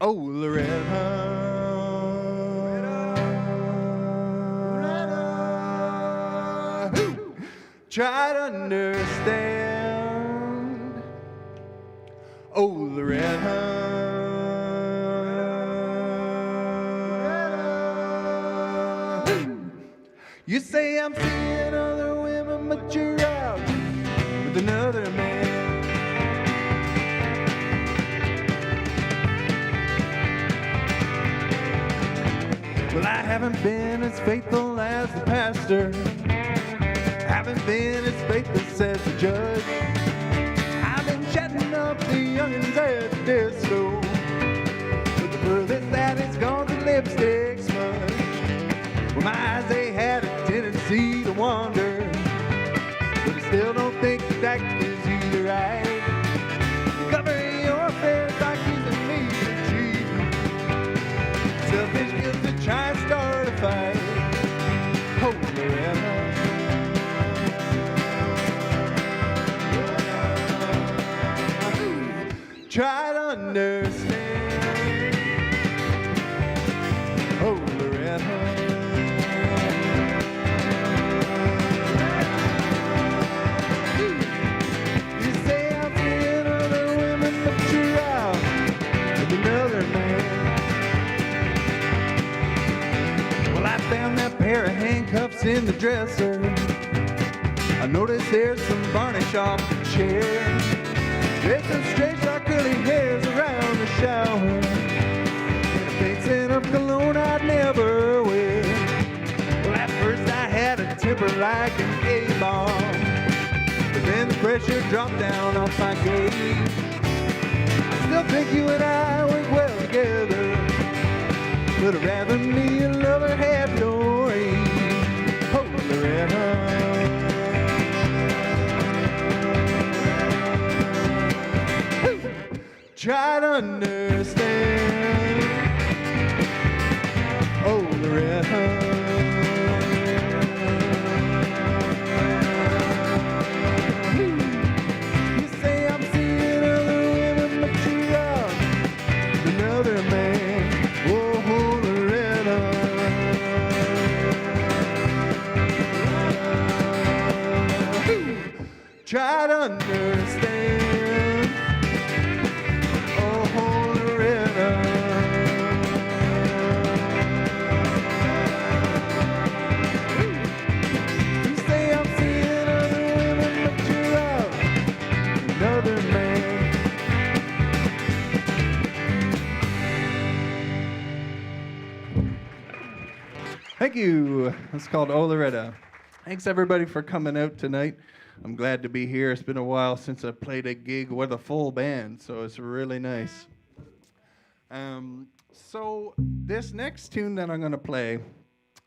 Oh, Loretta. Try to understand. Oh, Loretta. You say I'm seeing other women, but you're out with another man. Well, I haven't been as faithful as the pastor. Haven't been as faithless as the judge. I've been chatting up the youngins at the disco, but the furthest that it's gone to lipstick smudge. Well, my eyes, they had a tendency to wander, but I still don't think that gives you the right to cover your affairs by accusing me of cheating. Selfish guilt to try and start a fight. Oh, Loretta. Try to understand. Oh, Loretta. You say I'm seeing other women, but you're out with another man. Well, I found that pair of handcuffs in the dresser. I noticed there's some varnish off the chair. There's some strange dark curly hairs around the shower, and a faint scent of cologne I'd never wear. Well, at first I had a temper like an A-bomb, but then the pressure dropped down off my gauge. I still think you and I work well together, but I'd rather me a lover had no age. Oh, Loretta. Try to understand. Oh, Loretta. You say I'm seeing other women, but you're out with another man. Oh, Loretta. Try to understand. Thank you. It's called Oh, Loretta. Thanks, everybody, for coming out tonight. I'm glad to be here. It's been a while since I played a gig with a full band, so it's really nice. So this next tune that I'm going to play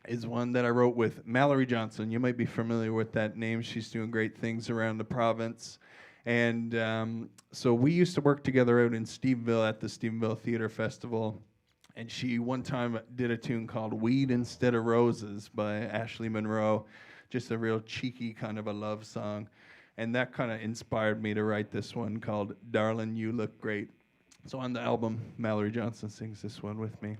is one that I wrote with Mallory Johnson. You might be familiar with that name. She's doing great things around the province. And so we used to work together out in Stephenville at the Stephenville Theatre Festival. And she one time did a tune called Weed Instead of Roses by Ashley Monroe. Just a real cheeky kind of a love song. And that kind of inspired me to write this one called Darling, You Look Great. So on the album, Mallory Johnson sings this one with me.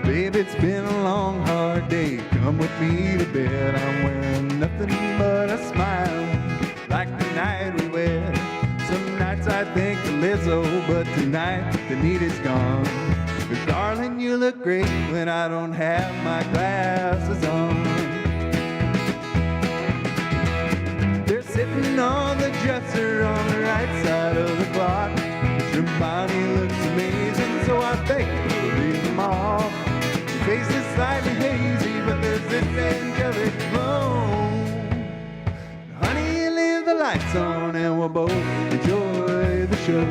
Babe, it's been a long, hard day. Come with me to bed. I'm wearing nothing but a smile, like the night we wed. Some nights I think of Lizzo, but tonight the need is gone. 'Cause darling, you look great when I don't have my glasses on. They're sitting on the dresser on the right side of the clock. Your body looks amazing, so I think we'll leave them off. Face is slightly hazy, but there's this angelic glow. Honey, leave the lights on and we'll both enjoy the show.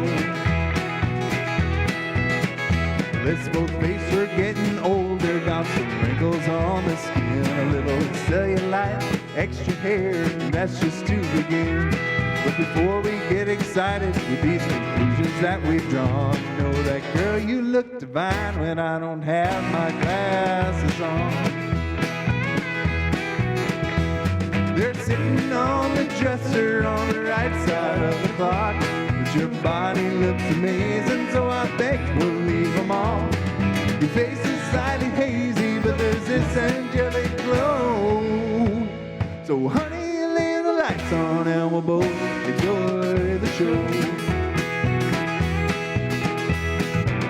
Let's both face we're getting older, got some wrinkles on the skin, a little cellulite, extra hair, and that's just to begin. But before we get excited with these conclusions that we've drawn. Know that, girl, you look divine when I don't have my glasses on. They're sitting on the dresser on the right side of the clock. But your body looks amazing, so I think we'll leave them all. Your face is slightly hazy, but there's this angelic glow. So honey, leave the lights on and we'll both enjoy the show.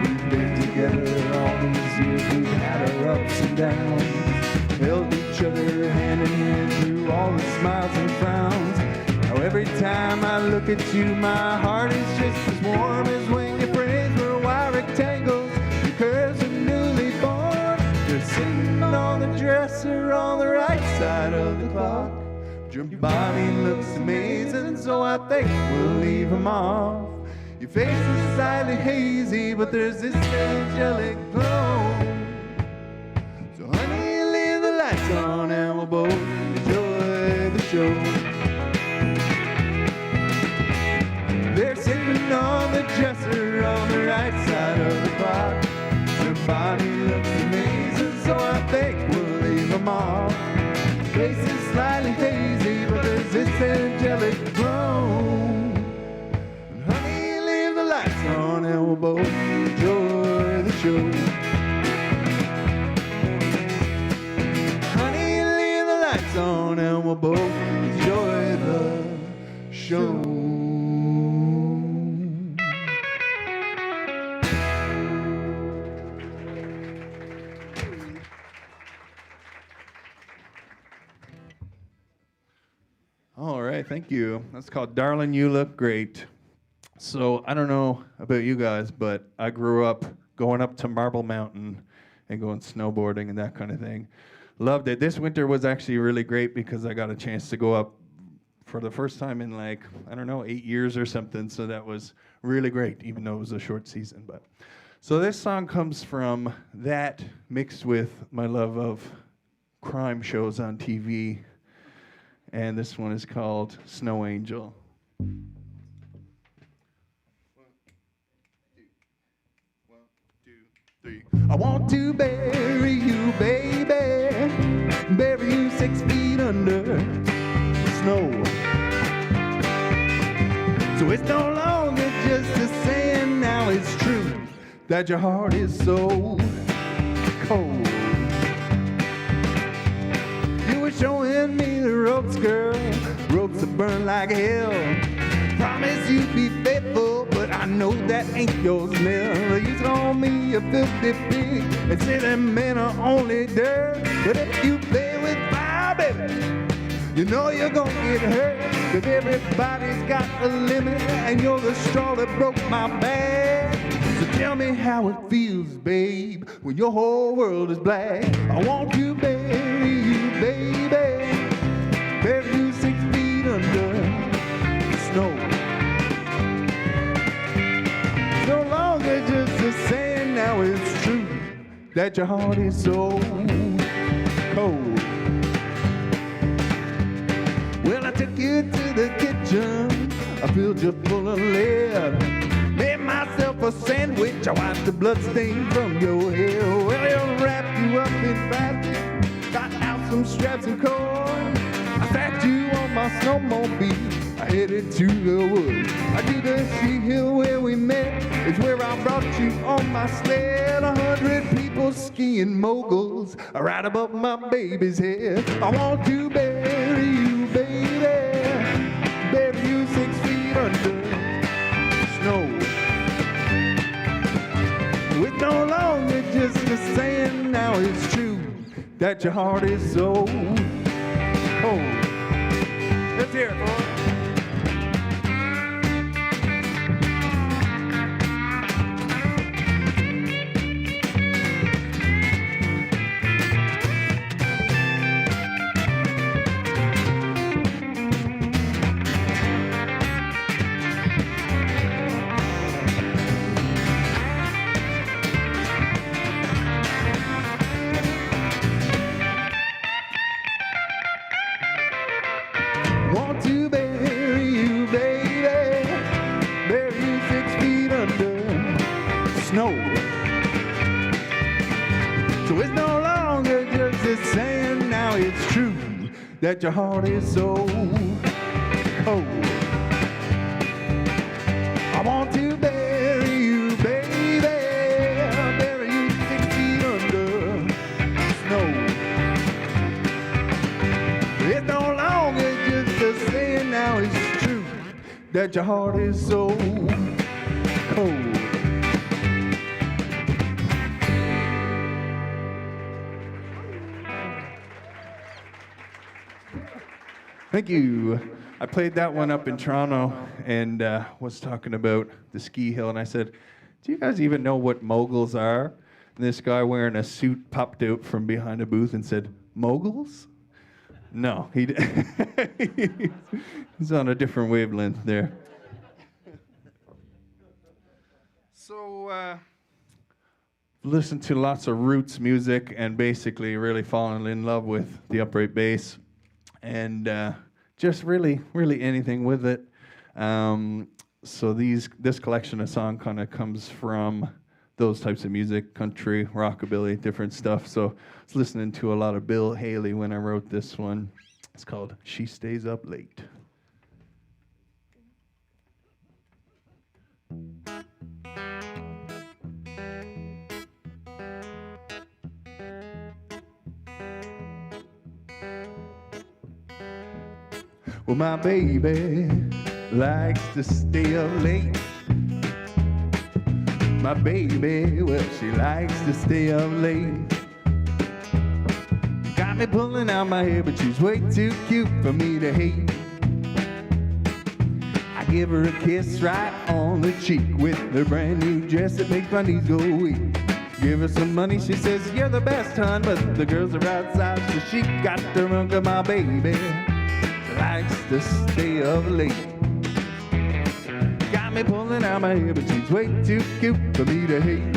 We've been together all these years, we've had our ups and downs, held each other hand in hand through all the smiles and frowns. Now every time I look at you, my heart is just as warm as when your brains were wire rectangles, your curves are newly born. You're sitting on the dresser on the right side of the clock. Your body looks amazing, so I think we'll leave them off. Your face is slightly hazy, but there's this angelic glow. So honey, leave the lights on and we'll both enjoy the show. They're sitting on the dresser on the right side of the clock. Your body looks amazing, so I think we'll leave them off. Face is slightly hazy, but there's this angelic glow. And honey, leave the lights on and we'll both enjoy the show. Honey, leave the lights on and we'll both enjoy the show. All right, thank you. That's called Darling, You Look Great. So I don't know about you guys, but I grew up going up to Marble Mountain and going snowboarding and that kind of thing. Loved it. This winter was actually really great because I got a chance to go up for the first time in 8 years or something. So that was really great, even though it was a short season. But so this song comes from that mixed with my love of crime shows on TV. And this one is called Snow Angel. 1, 2, 3. I want to bury you, baby. Bury you 6 feet under the snow. So it's no longer just a saying, now it's true that your heart is so cold. You were showing me the ropes, girl, ropes that burn like hell. Promise you'd be faithful, but I know that ain't your smell. You told me a filthy pig and say that men are only dirt. But if you play with fire, baby, you know you're gonna get hurt. 'Cause everybody's got a limit, and you're the straw that broke my back. So tell me how it feels, babe, when your whole world is black. I want to bury you, baby, bury you 6 feet under the snow. It's no longer just a saying, now it's true that your heart is so cold. Well, I took you to the kitchen, I filled you full of lead. Made myself a sandwich, I wiped the blood stain from your hair. Well, I'll wrap you up in plastic, got out some straps and cord. I sat you on my snowmobile, I headed to the woods. I do the ski hill where we met, it's where I brought you on my sled. 100 people skiing moguls right above my baby's head. I want to bury you, baby, bury you 6 feet under snow. It's no longer just a saying, now it's true that your heart is so cold. Let's hear it, boys. Want to be So it's no longer just a saying, now it's true that your heart is so cold. I want to bury you, baby, bury you 6 feet under snow. It's no longer just a saying, now it's true that your heart is so cold. Thank you. I played that one up in Toronto and was talking about the ski hill, and I said, do you guys even know what moguls are? And this guy wearing a suit popped out from behind a booth and said, moguls? No, he's on a different wavelength there. So, listened to lots of roots music and basically really fallen in love with the upright bass. And just really anything with it. So this collection of song kind of comes from those types of music, country, rockabilly, different stuff. So I was listening to a lot of Bill Haley when I wrote this one. It's called She Stays Up Late. Well, my baby likes to stay up late. My baby, well, she likes to stay up late. Got me pulling out my hair, but she's way too cute for me to hate. I give her a kiss right on the cheek with her brand new dress that makes my knees go weak. Give her some money, she says, you're the best, hon, but the girls are outside, so she got to run to my baby. Likes to stay up late. Got me pulling out my hair, but she's way too cute for me to hate.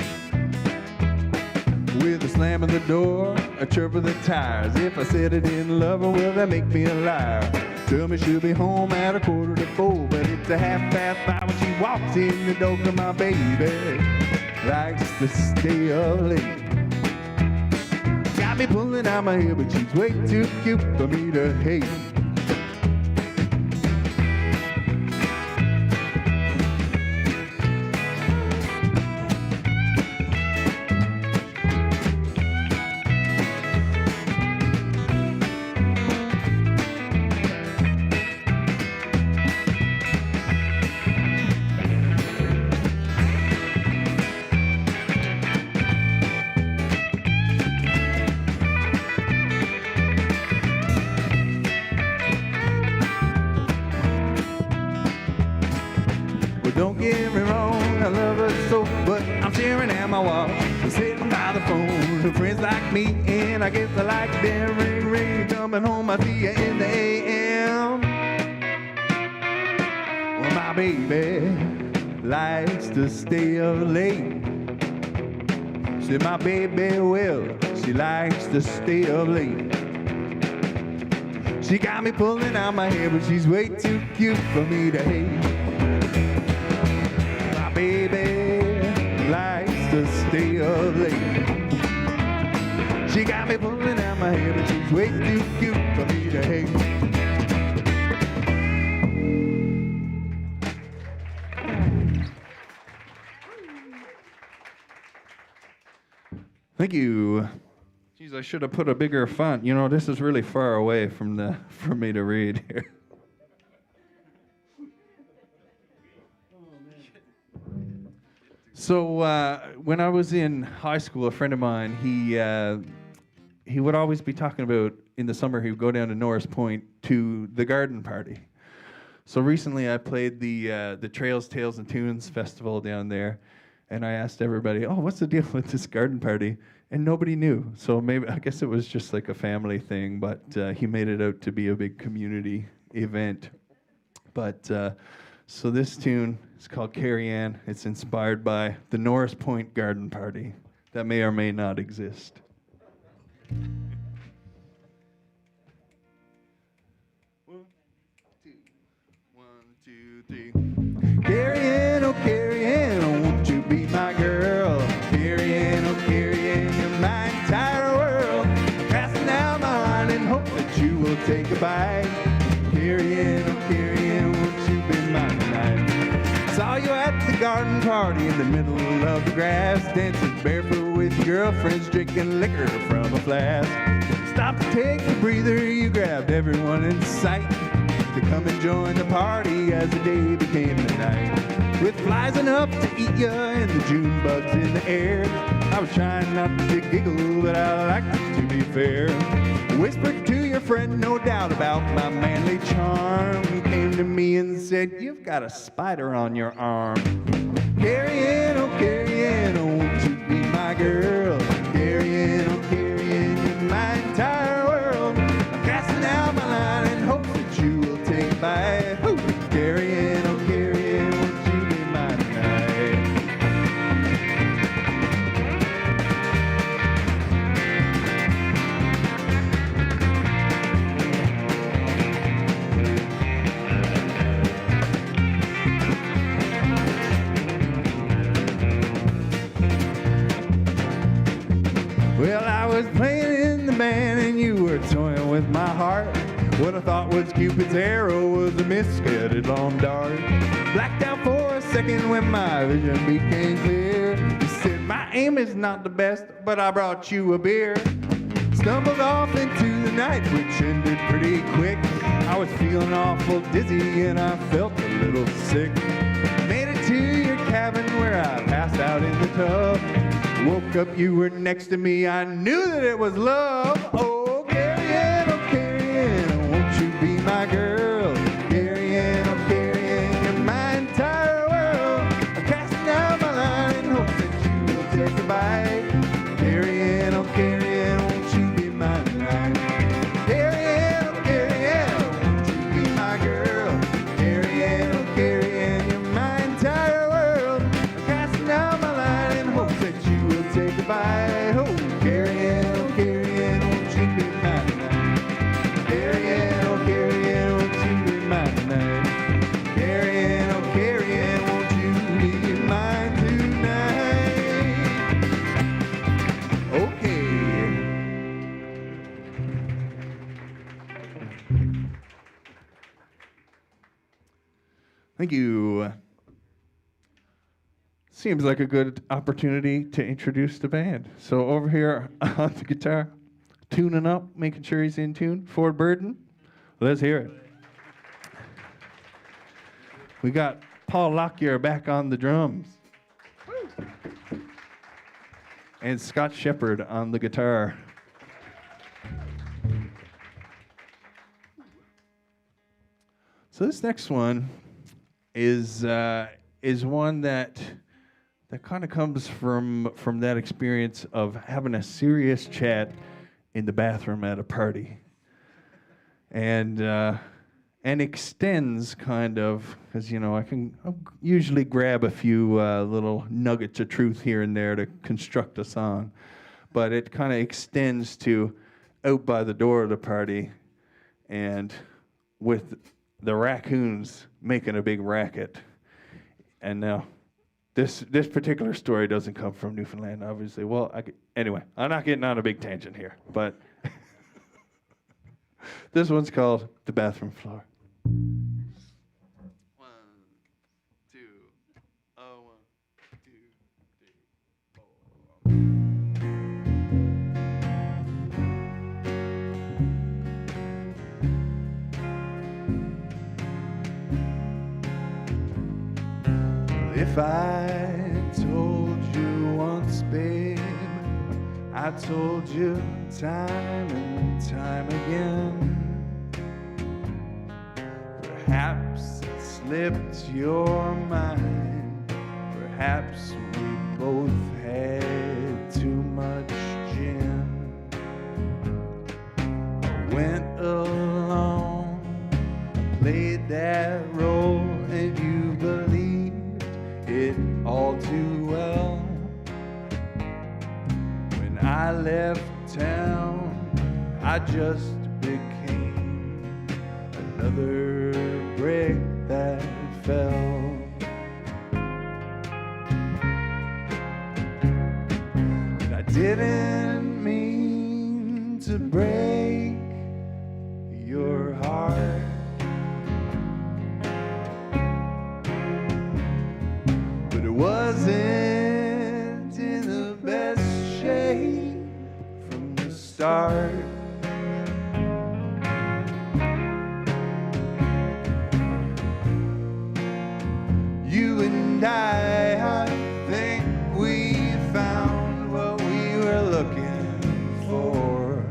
With a slam of the door, a chirp of the tires. If I said I didn't love her, well, that make me a liar. Tell me she'll be home at 3:45, but it's 5:30 when she walks in the door. To my baby likes to stay up late. Got me pulling out my hair, but she's way too cute for me to hate. Don't get me wrong, I love her so, but I'm staring at my wall. I'm sitting by the phone to friends like me, and I guess I like their ring. Coming home, I see you in the AM. Well, my baby likes to stay up late. Said my baby, well, she likes to stay up late. She got me pulling out my hair, but she's way too cute for me to hate. Baby likes to stay up late. She got me pulling out my hair, but she's way too cute for me to hate. Thank you. Geez, I should have put a bigger font. You know, this is really far away for me to read here. So when I was in high school, a friend of mine, he would always be talking about in the summer he would go down to Norris Point to the garden party. So recently I played the Trails, Tales, and Tunes festival down there, and I asked everybody, oh, what's the deal with this garden party? And nobody knew. So maybe I guess it was just like a family thing, but he made it out to be a big community event. But so this tune is called Carrie Ann. It's inspired by the Norris Point Garden Party that may or may not exist. One, two, three. Carrie Ann, oh Carrie Ann, won't you be my girl? Carrie Ann, oh Carrie Ann, you're my type. take a bite? Carrying, oh carrying, won't you be mine tonight? Saw you at the garden party in the middle of the grass, dancing barefoot with your girlfriends, drinking liquor from a flask. Stopped to take a breather, you grabbed everyone in sight to come and join the party as the day became the night. With flies enough to eat you and the June bugs in the air, I was trying not to giggle, but I liked it to be fair. Whispered to your friend, no doubt about my manly charm. He came to me and said, you've got a spider on your arm. Carrying, oh won't you be my girl? Carrying, oh you're my entire world. I'm casting out my line in hopes that you will take a bite. Ooh, carrying, oh won't you be mine tonight? Well, I was playing in the band and you were toying with my heart. What I thought was Cupid's arrow was a misguided long dart. Blacked out for a second when my vision became clear. You said, my aim is not the best, but I brought you a beer. Stumbled off into the night, which ended pretty quick. I was feeling awful dizzy and I felt a little sick. Made it to your cabin where I passed out in the tub. Woke up, you were next to me, I knew that it was love. Oh, carrying, won't you be my girl? Carrying, you're my entire world. I'm casting out my line in hopes that you will take a bite. Carrying, won't you be my tonight? Carrying, won't you be my girl? Carrying, you're my entire world. I'm casting out my line in hopes that you will take a bite. Oh, carrying, won't you be mine tonight? Carrying, won't you be mine tonight? Carrying, won't you be mine tonight? Okay. Thank you. Seems like a good opportunity to introduce the band. So over here on the guitar, tuning up, making sure he's in tune, Ford Burden. Let's hear it. We got Paul Lockyer back on the drums. And Scott Shepard on the guitar. So this next one is one that kind of comes from that experience of having a serious chat in the bathroom at a party, and extends kind of, because I'll usually grab a few little nuggets of truth here and there to construct a song, but it kind of extends to out by the door of the party, and with the raccoons making a big racket. And now, this particular story doesn't come from Newfoundland, obviously. Well, anyway, I'm not getting on a big tangent here, but this one's called The Bathroom Floor. 1, 2, 1, 2, 3, 4. If I told you once, babe, I told you time and time again. Perhaps it slipped your mind. Perhaps we both had too much gin. I went along, played that role, and you believed it all too well. When I left town, I just became another brick that fell. And I didn't mean to break your start. You and I think we found what we were looking for,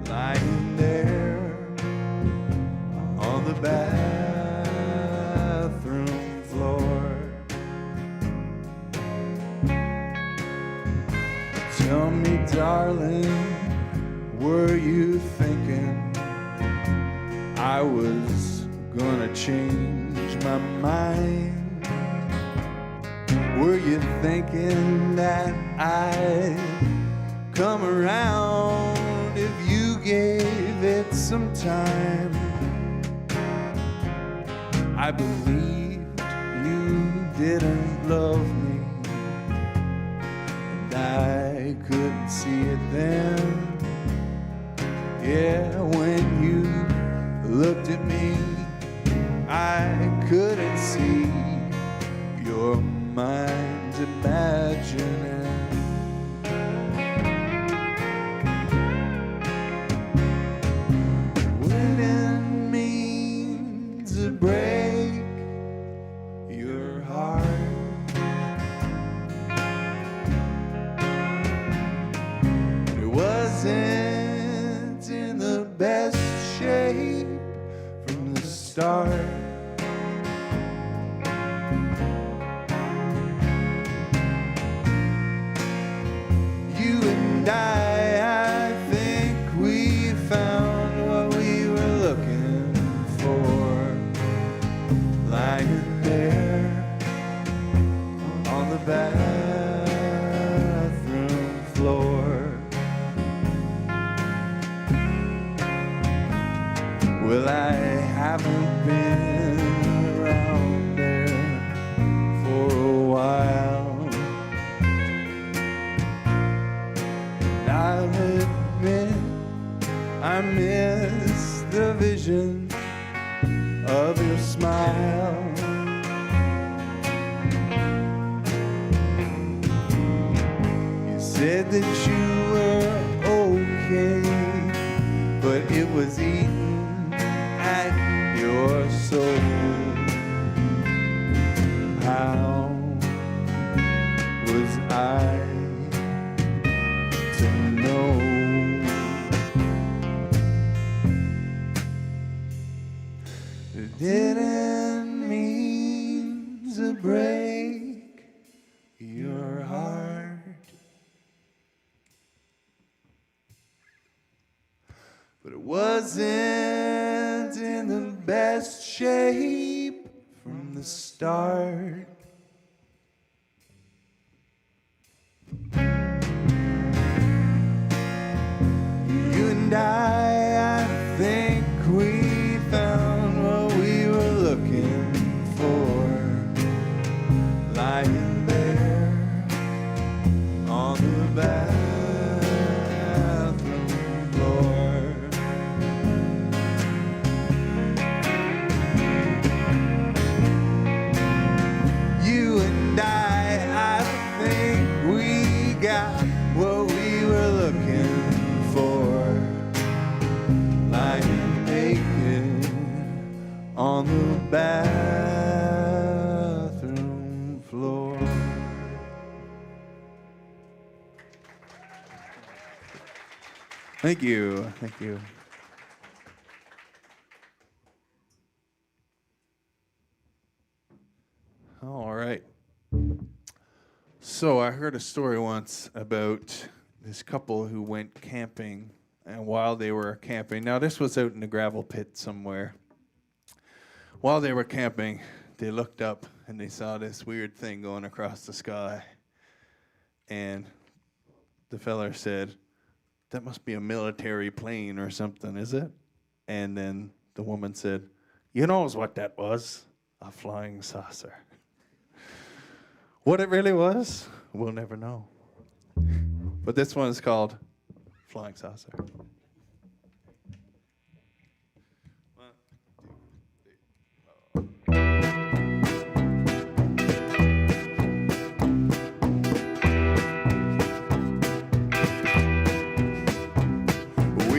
lying there on the bathroom floor. Tell me, darling, were you thinking I was gonna change my mind? Were you thinking that I'd come around if you gave it some time? I believed you didn't love me, and I couldn't see it then. Yeah, when you looked at me, I couldn't see your mind's imagining. Wouldn't mean to break your heart. It wasn't in the best shape from the start. I think we found what we were looking for, lying there on the bathroom floor. Well, I haven't been around there for a while. I'll admit I miss the vision of your smile. You said that you were okay, but it was eating at your soul. How was I to know? It didn't mean to break your heart, but it wasn't in the best shape from the start. You and I think we found what we were looking for, lying there on the bathroom floor. You and I think we got what we were looking for, lying naked on the bathroom floor. Thank you. Thank you. All right. So I heard a story once about this couple who went camping, and while they were camping, now this was out in the gravel pit somewhere. While they were camping, they looked up and they saw this weird thing going across the sky. And the fella said, "That must be a military plane or something, is it?" And then the woman said, "You knows what that was, a flying saucer." What it really was, we'll never know. But this one is called Flying Saucer.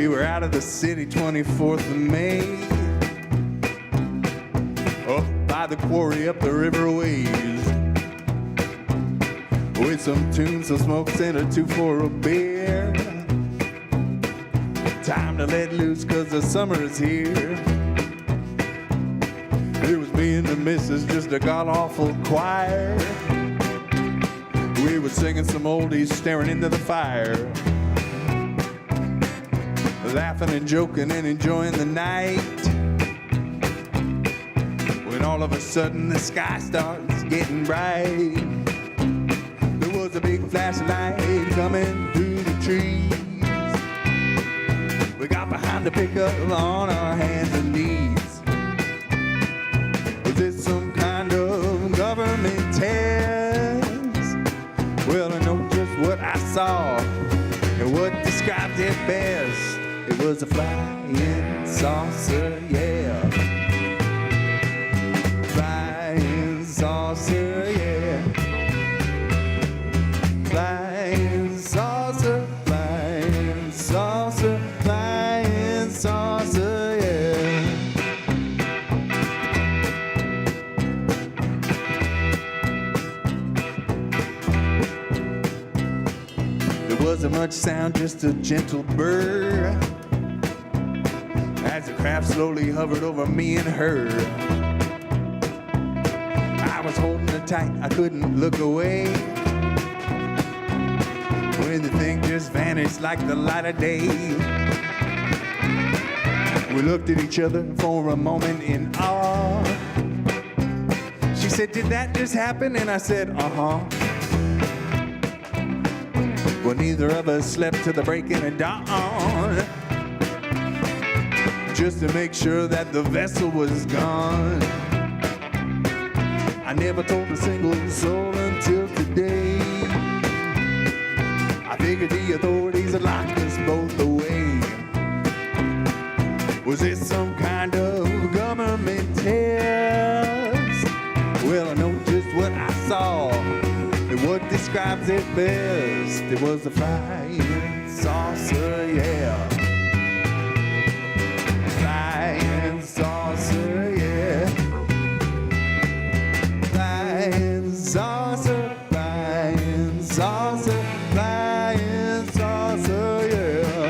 We were out of the city, 24th of May, up by the quarry, up the river ways, with some tunes, some smokes, and a 2 for a beer. Time to let loose, 'cause the summer is here. It was me and the missus, just a god-awful choir. We were singing some oldies, staring into the fire, laughing and joking and enjoying the night, when all of a sudden the sky starts getting bright. There was a big flash of light coming through the trees. We got behind the pickup on our hands and knees. Was it some kind of government test? Well, I know just what I saw and what described it best. It was a flying saucer, yeah. Flying saucer, yeah. Flying saucer, flying saucer, flying saucer, yeah. There wasn't much sound, just a gentle burr, as the craft slowly hovered over me and her. I was holding her tight, I couldn't look away, when the thing just vanished like the light of day. We looked at each other for a moment in awe. She said, "Did that just happen?" And I said, "Uh-huh." Well, neither of us slept till the breaking of dawn, just to make sure that the vessel was gone. I never told a single soul until today. I figured the authorities had locked us both away. Was it some kind of government test? Well, I know just what I saw and what describes it best. It was a flying saucer, yeah. Flying saucer, yeah. Flying saucer, flying saucer, flying saucer, yeah.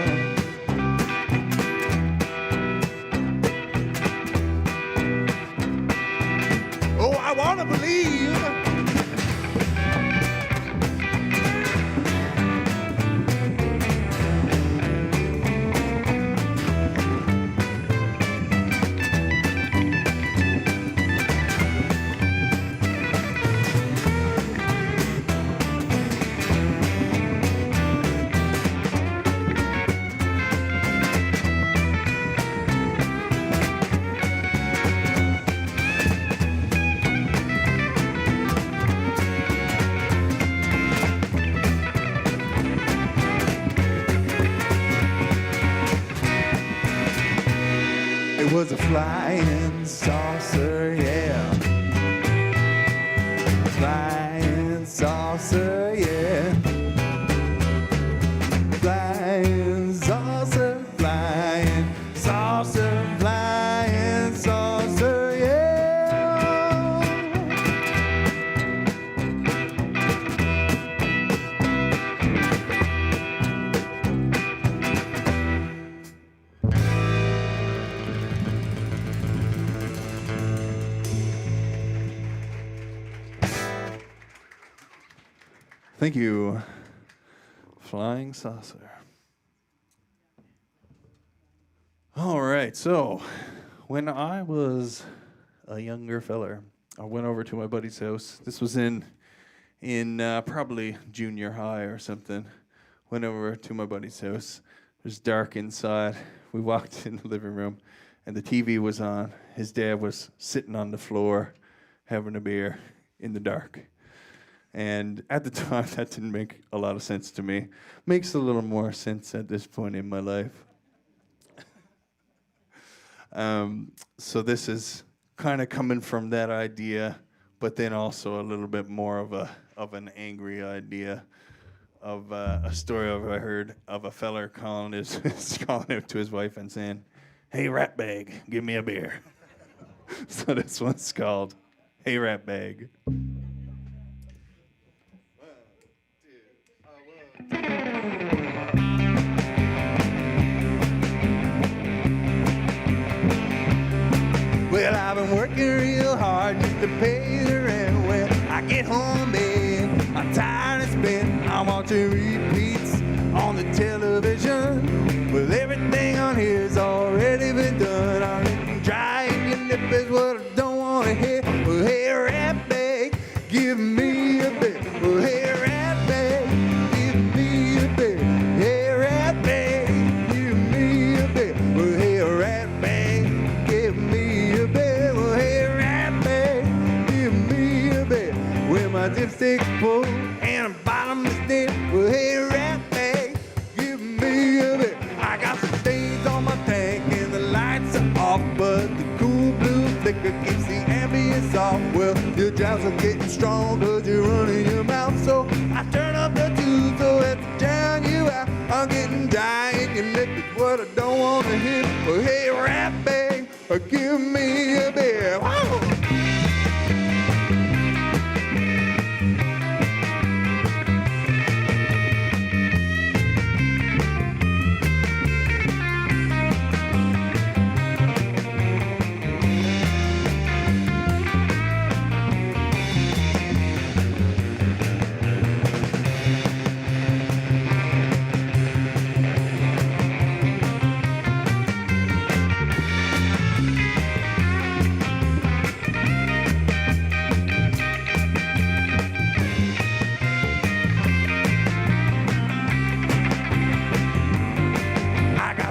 Oh, I wanna believe. It was a flying saucer, yeah. Flying saucer, yeah. Flying saucer, flying saucer, flying saucer, yeah. Thank you, Flying Saucer. All right, so when I was a younger feller, I went over to my buddy's house. This was in probably junior high or something. Went over to my buddy's house. It was dark inside. We walked in the living room, and the TV was on. His dad was sitting on the floor having a beer in the dark. And at the time, that didn't make a lot of sense to me. Makes a little more sense at this point in my life. So this is kind of coming from that idea, but then also a little bit more of an angry idea. of a story I heard of a feller calling calling out to his wife and saying, "Hey, rat bag, give me a beer." So this one's called "Hey, rat bag." Well, I've been working real hard just to pay the rent. When I get home, babe, I'm tired of spending. I'm watching repeats on the television. Well, everything on here's already been done. I'm getting dry and your lip is what I don't want to hear. Well, hey, rat bag, give me a bit. Well, hey, rat bag, give me a bit. Hey, rat bag, give me a bit. Well, hey, rat bag, give me a bit. Well, hey, rat bag, give me a bit. With my dipstick full and a bottomless dip. Well, hey, rat bag, give me a bit. I got some stains on my tank and the lights are off, but the cool blue flicker keeps the ambience off. Well, your jobs are getting strong 'cause you're running your mouth, so I turn up the tube so as to drown you out. I'm getting dry and your lip is what I don't want to hear. Well, hey, rat bag, give me a beer. Whoa!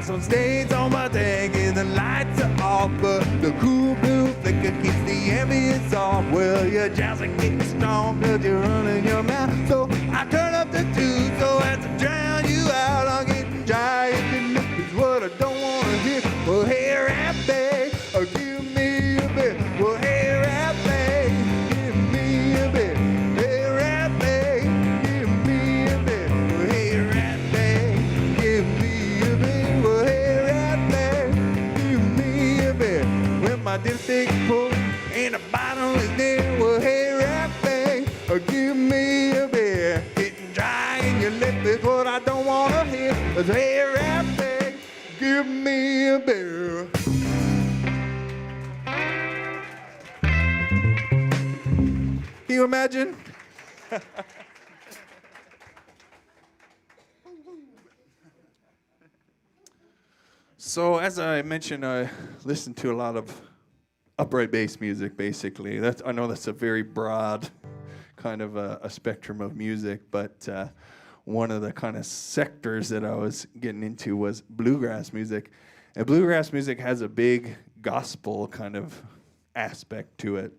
Some stains on my tank and the lights are off, but the cool blue flicker keeps the ambience off. Well, your jobs are getting strong 'cause you're running your mouth, so I turn up the tube so as to drown you out. I'm getting dry and your lip is what I don't want to hear. Well, hey, rat bag, give me a bit. Well, hey, rat bag, give me a bit. Hey, rat bag, give me a bit. Well, hey, rat bag, give me a bit. Well, hey, rat bag, give me a bit. With my dipstick full and the bottom is there. Well, hey, rat bag, give me a beer. Getting dry and your lip is what I don't want to hear. But hey, rat bag, give me a beer. Can you imagine? So as I mentioned, I listen to a lot of upright bass music, basically. I know that's a very broad kind of a spectrum of music, but one of the kind of sectors that I was getting into was bluegrass music. And bluegrass music has a big gospel kind of aspect to it.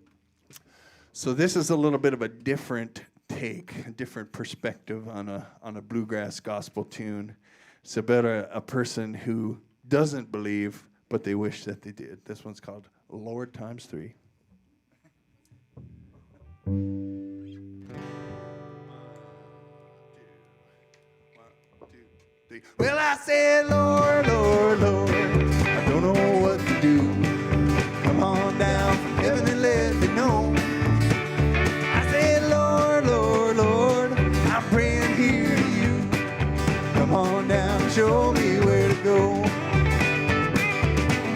So this is a little bit of a different take, a different perspective on a bluegrass gospel tune. It's about a person who doesn't believe, but they wish that they did. This one's called Lord Times 3. Well, I said, Lord, Lord, Lord, I don't know what to do. Come on down from heaven and let me know. I said, Lord, Lord, Lord, I'm praying here to you. Come on down and show me where to go.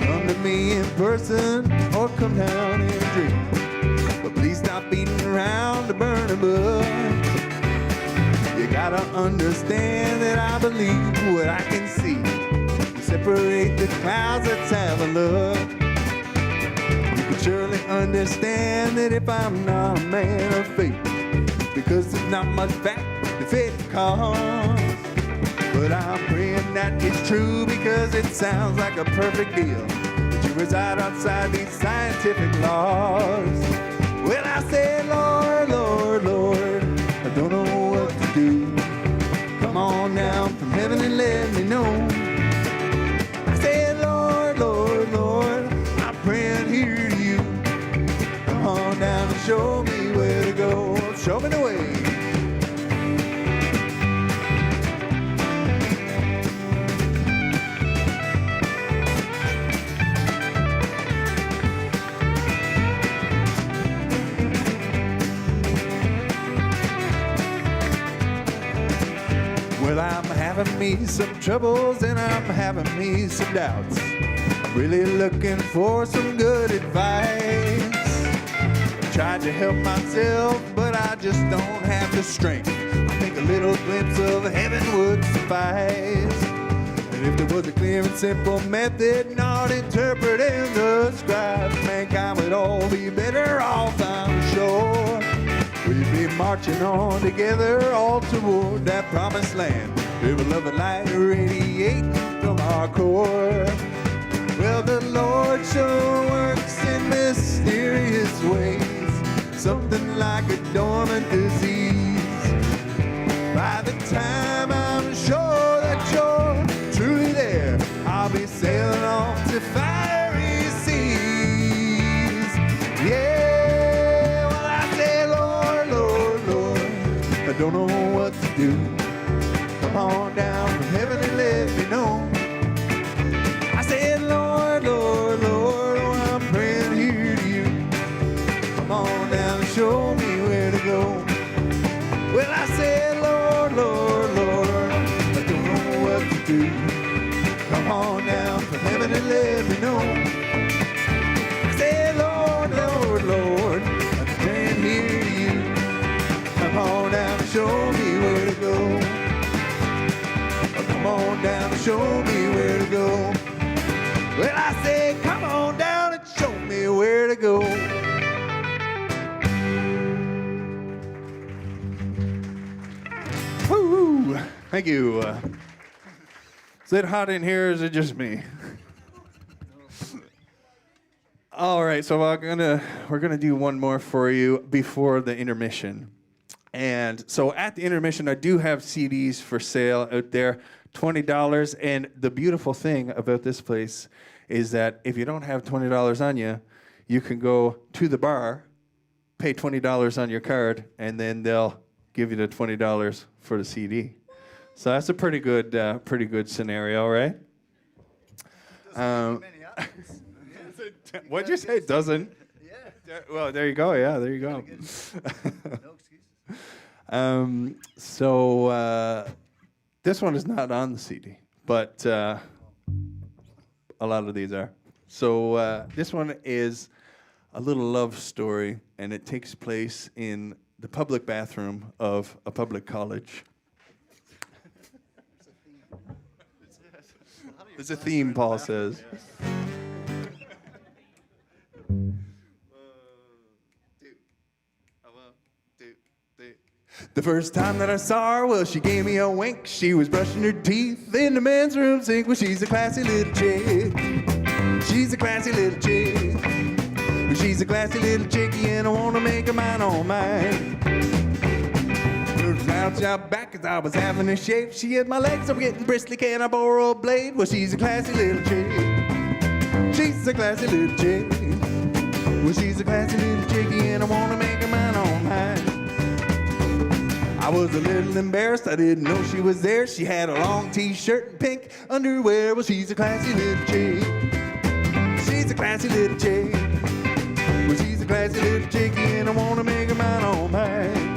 Come to me in person or come down in a dream. But please stop beating around the burning bush. You gotta understand that I believe what I can see. You separate the clouds, let's have a look. You can surely understand that if I'm not a man of faith, because there's not much fact to faith cause. But I'm praying that it's true because it sounds like a perfect deal that you reside outside these scientific laws. Well, I said, Lord, Lord, Lord, I don't know what to do. Come on down from heaven and let me know. I said, Lord, Lord, Lord, I'm praying here to you. Come on down and show me where to go. Show me the way. having me some troubles and I'm having me some doubts. I'm really looking for some good advice. I tried to help myself, but I just don't have the strength. I think a little glimpse of heaven would suffice. And if there was a clear and simple method, not interpreting the scribes, mankind would all be better off, I'm sure. We'd be marching on together all toward that promised land. With a love and light radiating from our core. Well, the Lord sure works in mysterious ways, something like a dormant disease. By the time I'm sure that you're truly there, I'll be sailing off to fiery seas. Yeah, well, I say, Lord, Lord, Lord, I don't know what to do. Come on down from heaven and let me know. I said, Lord, Lord, Lord, oh, I'm praying here to you. Come on down and show me where to go. Well, I said, Lord, Lord, Lord, I don't know what to do. Come on down from heaven and let me know. I said, Lord, Lord, Lord, I'm praying here to you. Come on down and show me where to go. Come on down and show me where to go. Well, I said, come on down and show me where to go. Woo! Thank you. Is it hot in here or is it just me? All right, so we're gonna do one more for you before the intermission. And so at the intermission, I do have CDs for sale out there, $20. And the beautiful thing about this place is that if you don't have $20 on you, you can go to the bar, pay $20 on your card, and then they'll give you the $20 for the CD. So that's a pretty good scenario, right? What'd you say? It doesn't? Yeah. Well, there you go. Yeah, there you go. No excuses. This one is not on the CD, but a lot of these are. So this one is a little love story, and it takes place in the public bathroom of a public college. There's a theme, Paul says. The first time that I saw her, well, she gave me a wink. She was brushing her teeth in the men's room sink. Well, she's a classy little chick. She's a classy little chick. Well, she's a classy little chickie, and I want to make her mine on mine. Slouch out back as I was having a shave. She had my legs, I'm getting bristly, can I borrow a blade? Well, she's a classy little chick. She's a classy little chick. Well, she's a classy little chickie, and I want to make her mine on mine. I was a little embarrassed, I didn't know she was there. She had a long t-shirt and pink underwear. Well, she's a classy little chick. She's a classy little chick. Well, she's a classy little chickie, and I want to make her mine on mine.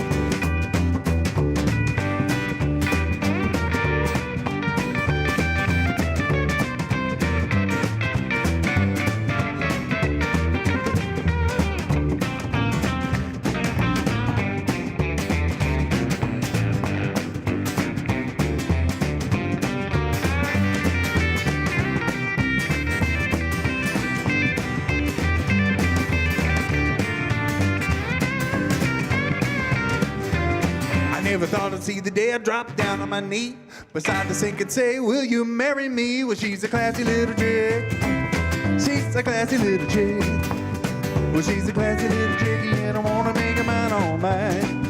Never thought I'd see the day I dropped down on my knee beside the sink and say, will you marry me? Well, she's a classy little chick. She's a classy little chick. Well, she's a classy little chickie, and I want to make her mine on mine.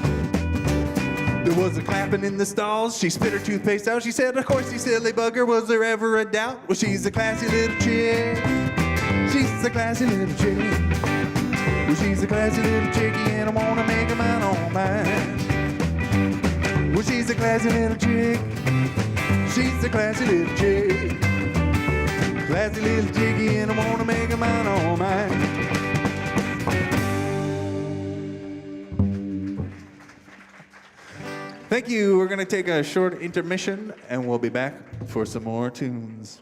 There was a clapping in the stalls. She spit her toothpaste out. She said, of course, you silly bugger, was there ever a doubt? Well, she's a classy little chick. She's a classy little chick. Well, she's a classy little chickie, and I want to make her mine on mine. Well, she's a classy little chick. She's a classy little chick. Classy little chickie, and I want to make her mine on mine. Thank you. We're going to take a short intermission, and we'll be back for some more tunes.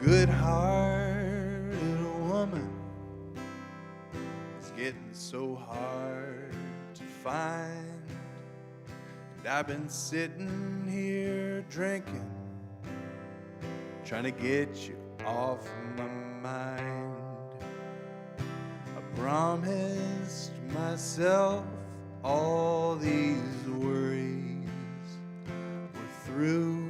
Good-hearted woman is getting so hard to find, and I've been sitting here drinking, trying to get you off my mind. I promised myself all these worries were through.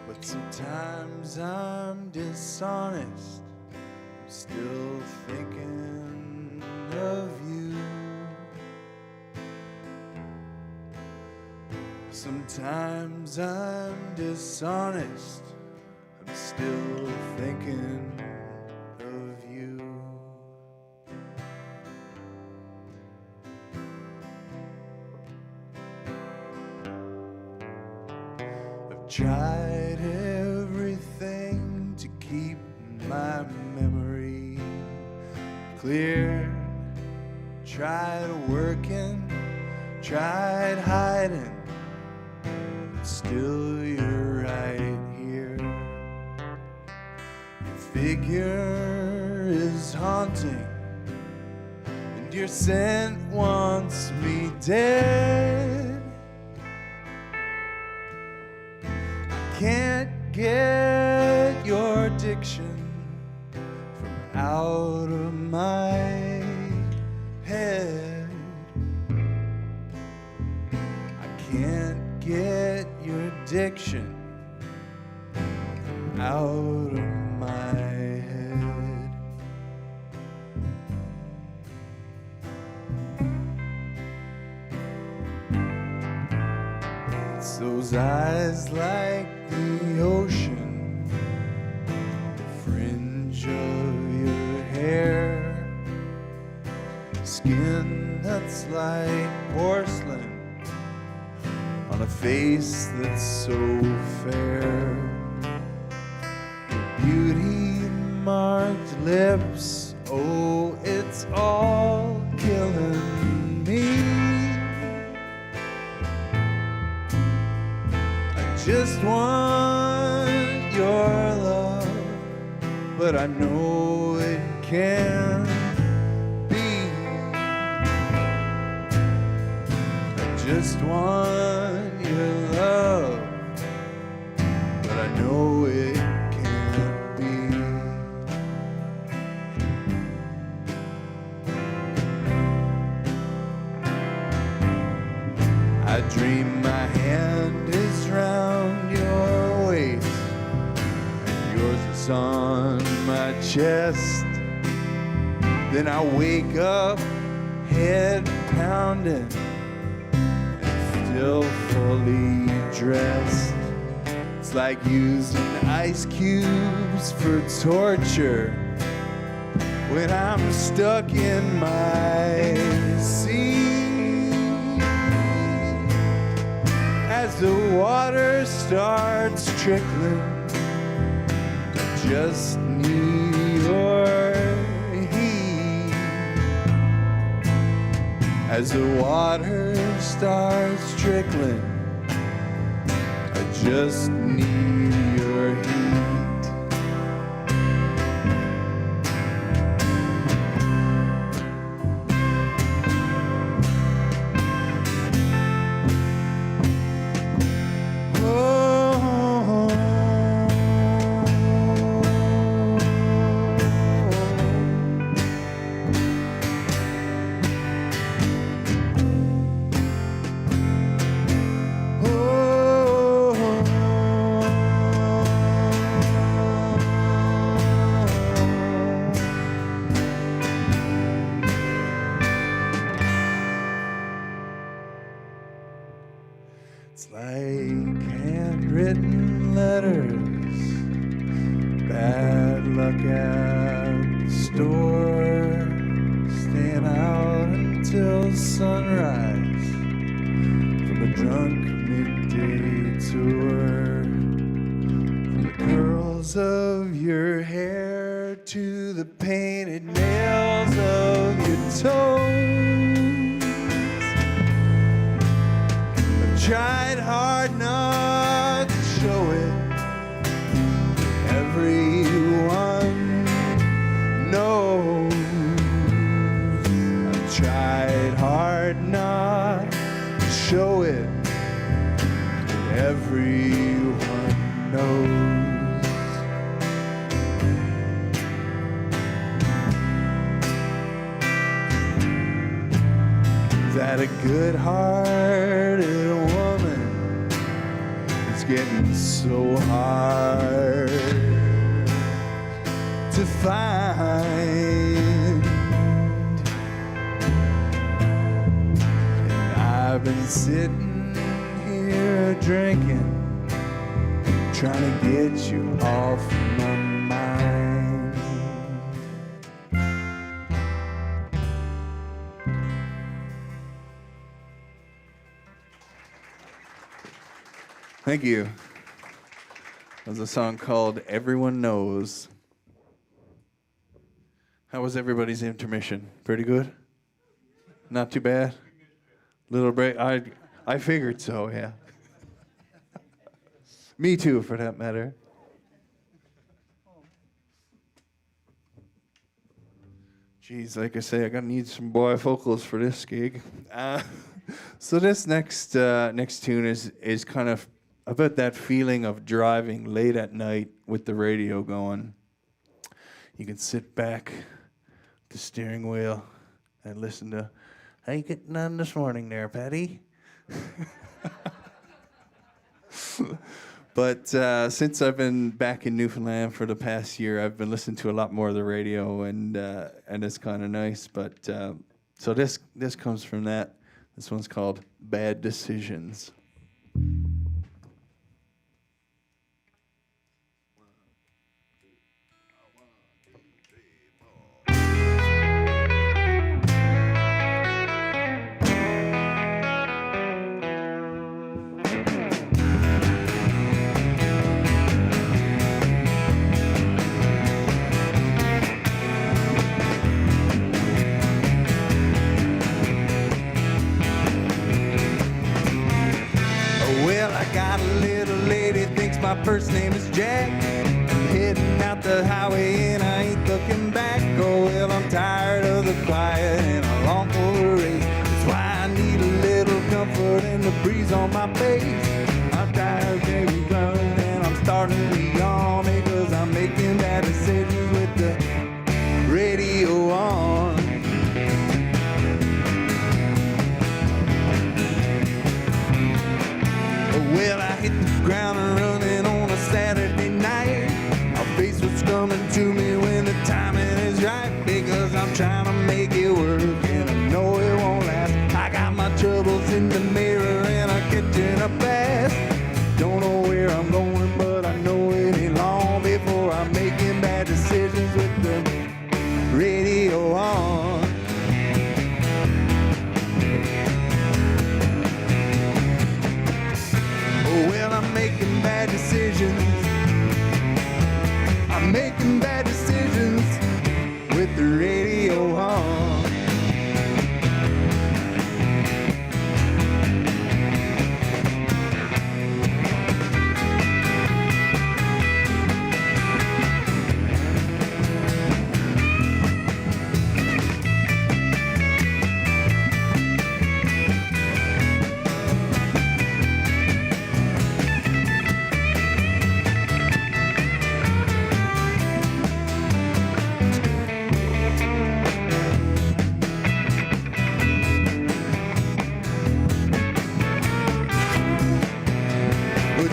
But sometimes I'm dishonest, I'm still thinking of you. Sometimes I'm dishonest, I'm still thinking of you. I've tried everything to keep my memory clear. Tried working, tried hiding, but still you're right here. Your figure is haunting, and your scent wants me dead. Can't get your diction from out of my head. I can't get your diction from out of my head. It's those eyes like the ocean, the fringe of your hair, skin that's like porcelain on a face that's so fair. Your beauty-marked lips, oh, it's all killing me. Just want your love, but I know it can't be. I just want your love, but I know it can't be. I dream my hand is round your waist, and yours is on my chest. Then I wake up, head pounding, and still fully dressed. It's like using ice cubes for torture when I'm stuck in my seat. As the water starts trickling, I just need your heat. As the water starts trickling, I just need your heat. like handwritten letters, bad luck at the store, staying out until sunrise from a drunk midday tour, from the curls of your hair to the painted nails of your toes. Tried hard not to show it. Everyone knows. I've tried hard not to show it. Everyone knows. That a good-hearted woman is getting so hard to find. And I've been sitting here drinking, trying to get you off my mind. Thank you. That was a song called Everyone Knows. How was everybody's intermission? Pretty good? Not too bad? Little break? I figured so, yeah. Me too, for that matter. Geez, like I say, I'm gonna need some bifocals for this gig. So this next tune is kind of about that feeling of driving late at night with the radio going. You can sit back at the steering wheel and listen to, how you getting on this morning there, Patty? But since I've been back in Newfoundland for the past year, I've been listening to a lot more of the radio, and it's kind of nice. But so this comes from that. This one's called Bad Decisions. My first name is Jack. I'm heading out the highway and I ain't looking back. Oh well, I'm tired of the quiet and I long for a race. That's why I need a little comfort and the breeze on my face. I'm tired of baby running and I'm starting to yawn because I'm making bad decisions with the radio on. Well, I hit the ground and running on a Saturday night. I'll face what's coming to me when the timing is right, because I'm trying to make it work and I know it won't last. I got my troubles in the mirror and I'm catching up fast. Don't know where I'm going, but I know it ain't long before I'm making bad decisions with the radio on. Well, I'm making bad decisions. I'm making bad decisions with the radio on.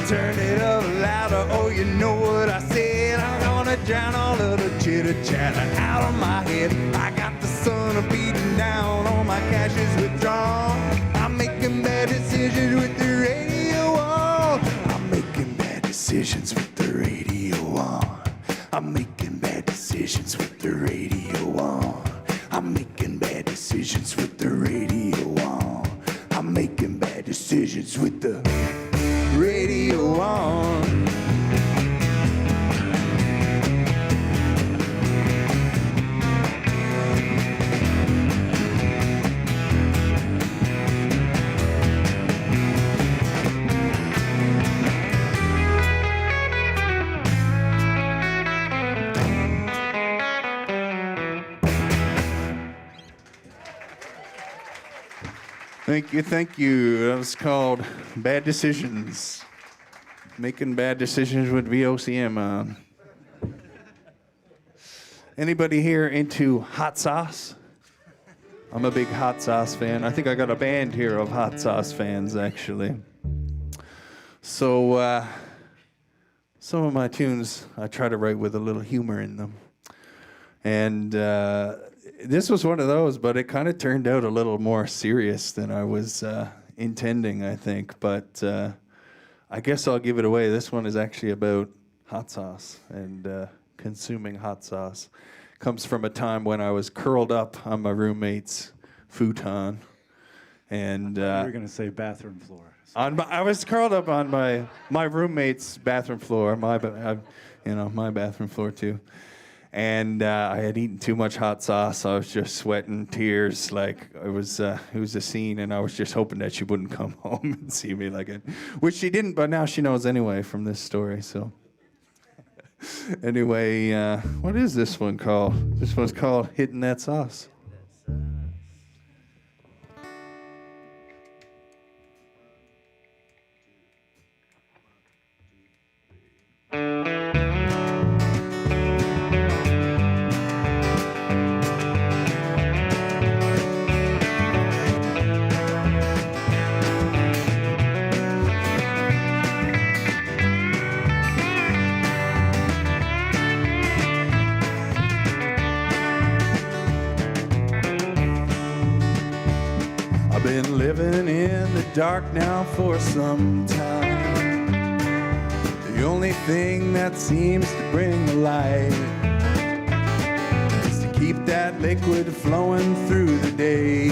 Turn it up louder, oh you know what I said. I'm gonna drown all of the chitter chatter out of my head. I got the sun beating down, all my cash is withdrawn. I'm making bad decisions with the radio the radio on. I'm making bad decisions with the radio on. Thank you. That was called Bad Decisions. Making bad decisions with VOCM on. Anybody here into hot sauce? I'm a big hot sauce fan. I think I got a band here of hot sauce fans, actually. So, some of my tunes I try to write with a little humor in them. And this was one of those, but it kind of turned out a little more serious than I was intending, I think. But I guess I'll give it away. This one is actually about hot sauce and consuming hot sauce. Comes from a time when I was curled up on my roommate's futon. And you were going to say bathroom floor. I was curled up on my roommate's bathroom floor, my bathroom floor too. And I had eaten too much hot sauce. I was just sweating tears, like it was a scene, and I was just hoping that she wouldn't come home and see me like it, which she didn't. But now she knows anyway from this story. So anyway, what is this one called? This one's called "Hitting That Sauce." Been living in the dark now for some time. The only thing that seems to bring the light is to keep that liquid flowing through the day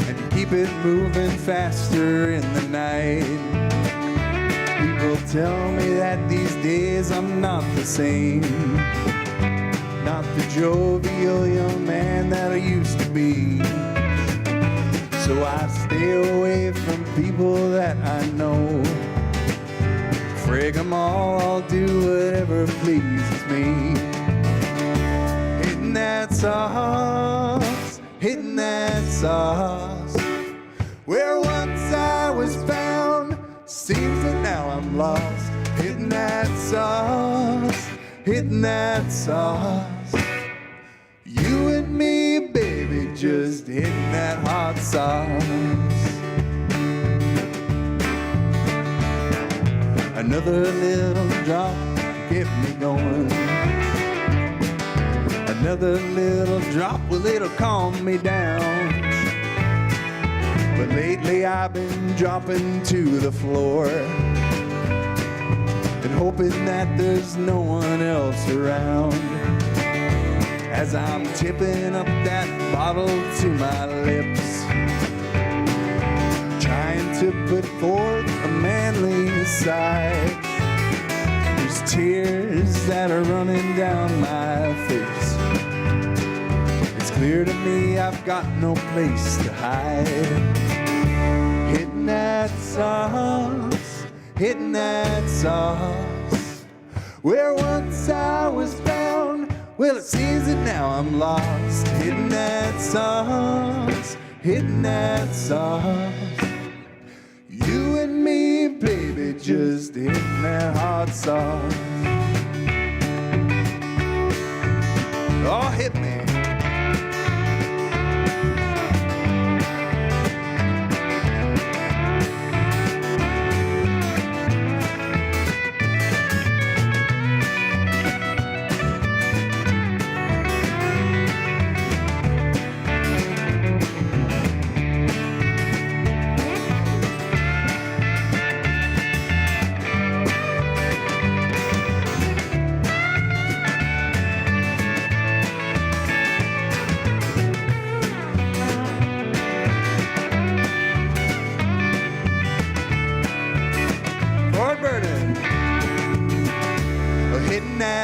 and to keep it moving faster in the night. People tell me that these days I'm not the same, not the jovial young man that I used to be. So I stay away from people that I know. Frig 'em all, I'll do whatever pleases me. Hitting that sauce, hitting that sauce. Where once I was found, seems that now I'm lost. Hitting that sauce, hitting that sauce. You and me, baby, just hitting that hot sauce. Another little drop to get me going. Another little drop, well, it'll calm me down. But lately I've been dropping to the floor and hoping that there's no one else around. As I'm tipping up that bottle to my lips, trying to put forth a manly sigh. There's tears that are running down my face. It's clear to me I've got no place to hide. Hitting that sauce, hitting that sauce. Where once I was found, well, it seems that now I'm lost. Hitting that sauce, hitting that sauce. You and me, baby, just hitting that hot sauce. Oh, hit me.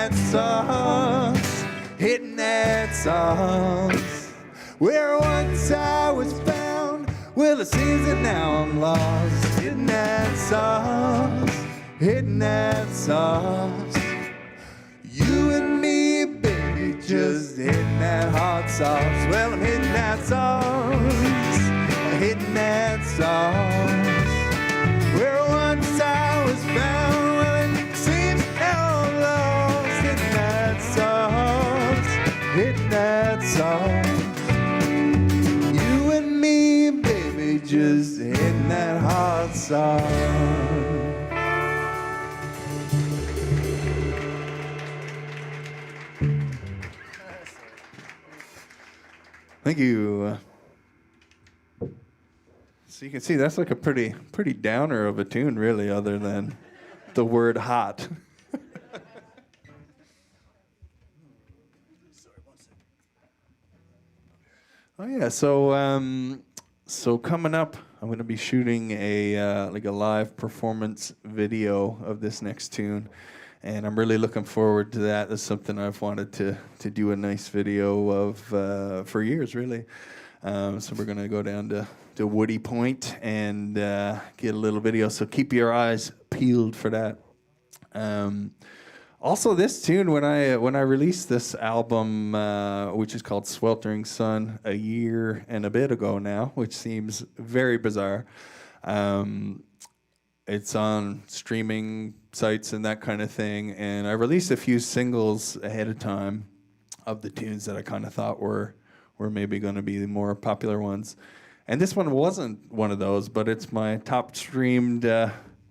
that sauce, hitting that sauce. Where once I was found, well, it seems that now I'm lost. Hitting that sauce, hitting that sauce. You and me, baby, just hitting that hot sauce. Well, I'm hitting that sauce, hitting that sauce. Where once I was found, well, it seems now I'm lost. Hitting that sauce, hitting that sauce. You and me, baby, just hitting that hot sauce. Thank you. So you can see that's like a pretty downer of a tune, really, other than the word hot. Oh yeah, so coming up, I'm going to be shooting a like a live performance video of this next tune, and I'm really looking forward to that. That's something I've wanted to do a nice video of for years, really. So we're going to go down to Woody Point and get a little video. So keep your eyes peeled for that. Also, this tune, when I released this album, which is called Sweltering Sun, a year and a bit ago now, which seems very bizarre. It's on streaming sites and that kind of thing, and I released a few singles ahead of time of the tunes that I kind of thought were maybe going to be the more popular ones. And this one wasn't one of those, but it's my top streamed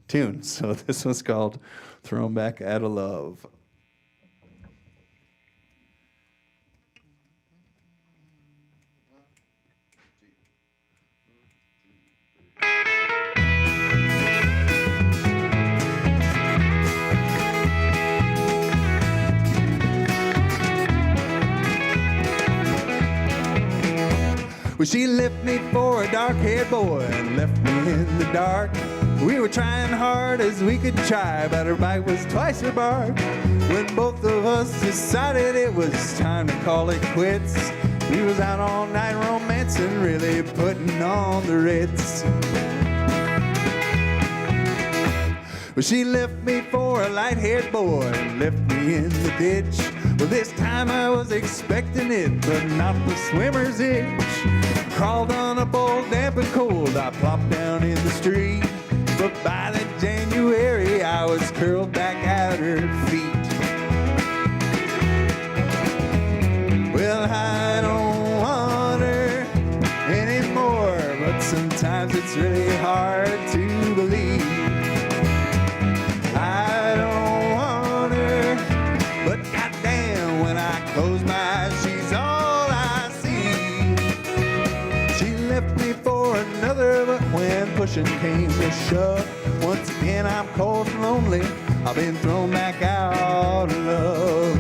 tune. So this one's called Thrown Back Out of Love. Well, she left me for a dark-haired boy and left me in the dark. We were trying hard as we could try, but her bike was twice her bark. When both of us decided it was time to call it quits, we was out all night romancing, really putting on the Ritz. Well, she left me for a light-haired boy and left me in the ditch. Well, this time I was expecting it, but not the swimmer's itch. Crawled on up all damp and cold, I plopped down in the street. But by the January, I was curled back at her feet. Well, I don't want her anymore, but sometimes it's really hard to believe. I don't want her, but goddamn, when I close my eyes, she's all I see. She left me for another, but when pushing came to shove, once again I'm cold and lonely. I've been thrown back out of love.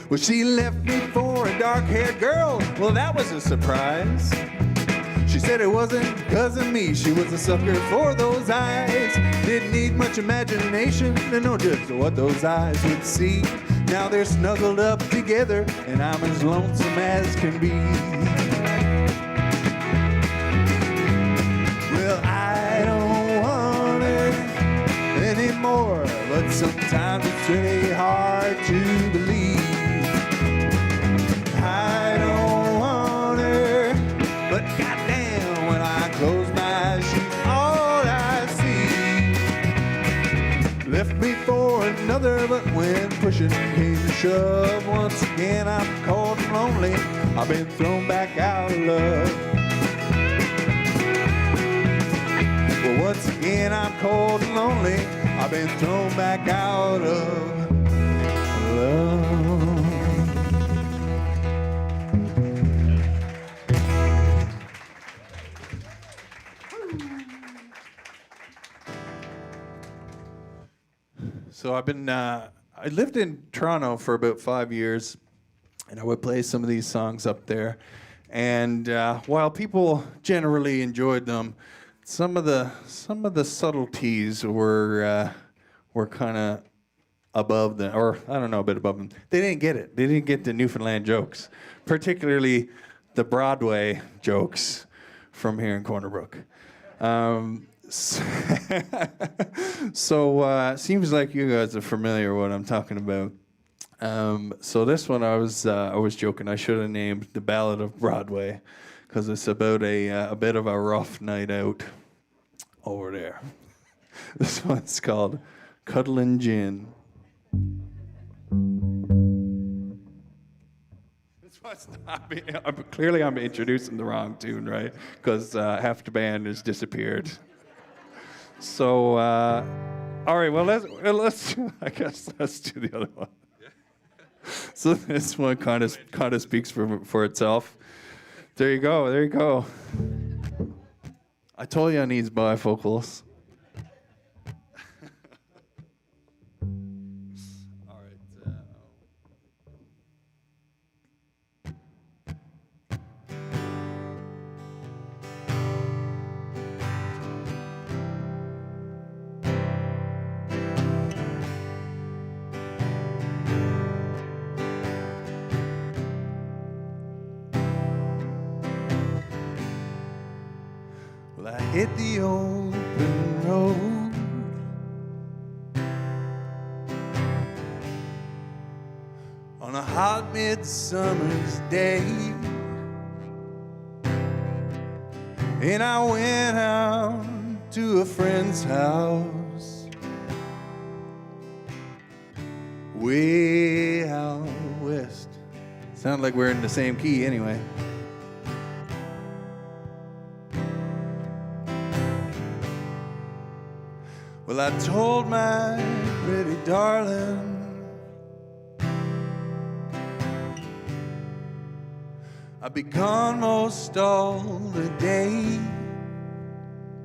Well, she left me for a dark-haired girl. Well, that was a surprise. She said it wasn't because of me. She was a sucker for those eyes. Didn't need much imagination to know just what those eyes would see. Now they're snuggled up together, and I'm as lonesome as can be. Well, I don't want her anymore, but sometimes it's really hard to believe. I don't want her, but goddamn, when I close my eyes, she's all I see. Left me for another, but when pushing came to shove, once again I'm cold and lonely. I've been thrown back out of love. Well, once again I'm cold and lonely. I've been thrown back out of love. So I lived in Toronto for about 5 years, and I would play some of these songs up there. And while people generally enjoyed them, some of the subtleties were kind of above them, or I don't know, a bit above them. They didn't get it. They didn't get the Newfoundland jokes, particularly the Broadway jokes from here in Corner Brook. So seems like you guys are familiar with what I'm talking about. So this one I was joking. I should have named The Ballad of Broadway, because it's about a bit of a rough night out over there. This one's called Cuddlin' Gin. This one's not clearly I'm introducing the wrong tune, right? Because half the band has disappeared. So, all right. Well, let's. I guess let's do the other one. So this one kind of speaks for itself. There you go. There you go. I told you I need bifocals. All right. Well, I hit the open road, on a hot midsummer's day, and I went out to a friend's house way out west. Sound like we're in the same key anyway. Well, I told my pretty darling I'd be gone most all the day,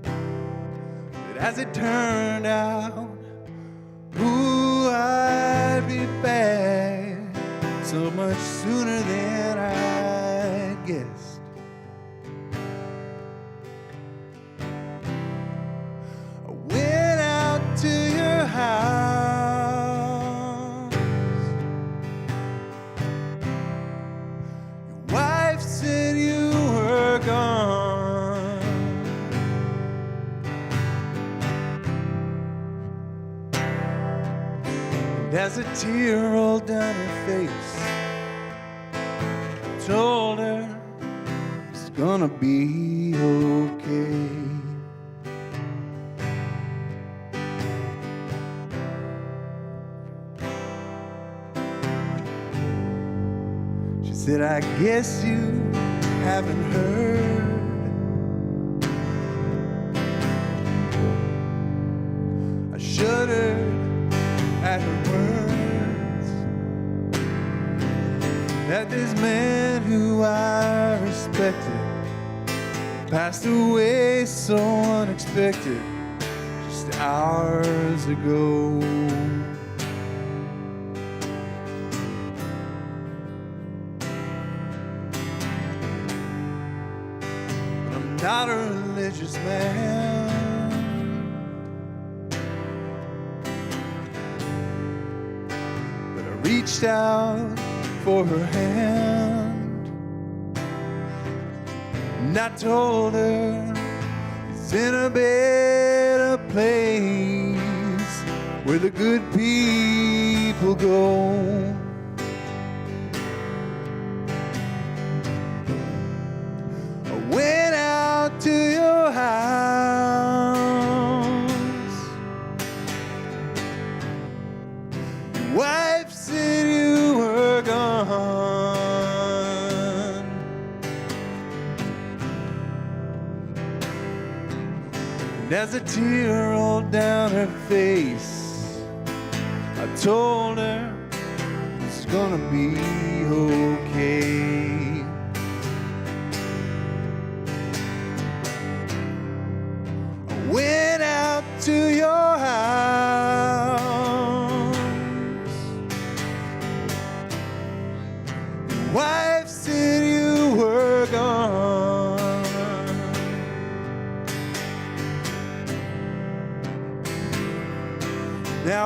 but as it turned out, ooh, I'd be back so much sooner than I guessed. To your house, your wife said you were gone, and as a tear rolled down her face, I told her it's gonna be okay. Said, I guess you haven't heard, I shuddered at her words, that this man who I respected passed away so unexpected just hours ago. Not a religious man, but I reached out for her hand, and I told her it's in a better place where the good people go. To your house, your wife said you were gone, and as a tear rolled down her face, I told her it's gonna be okay. Went out to your house,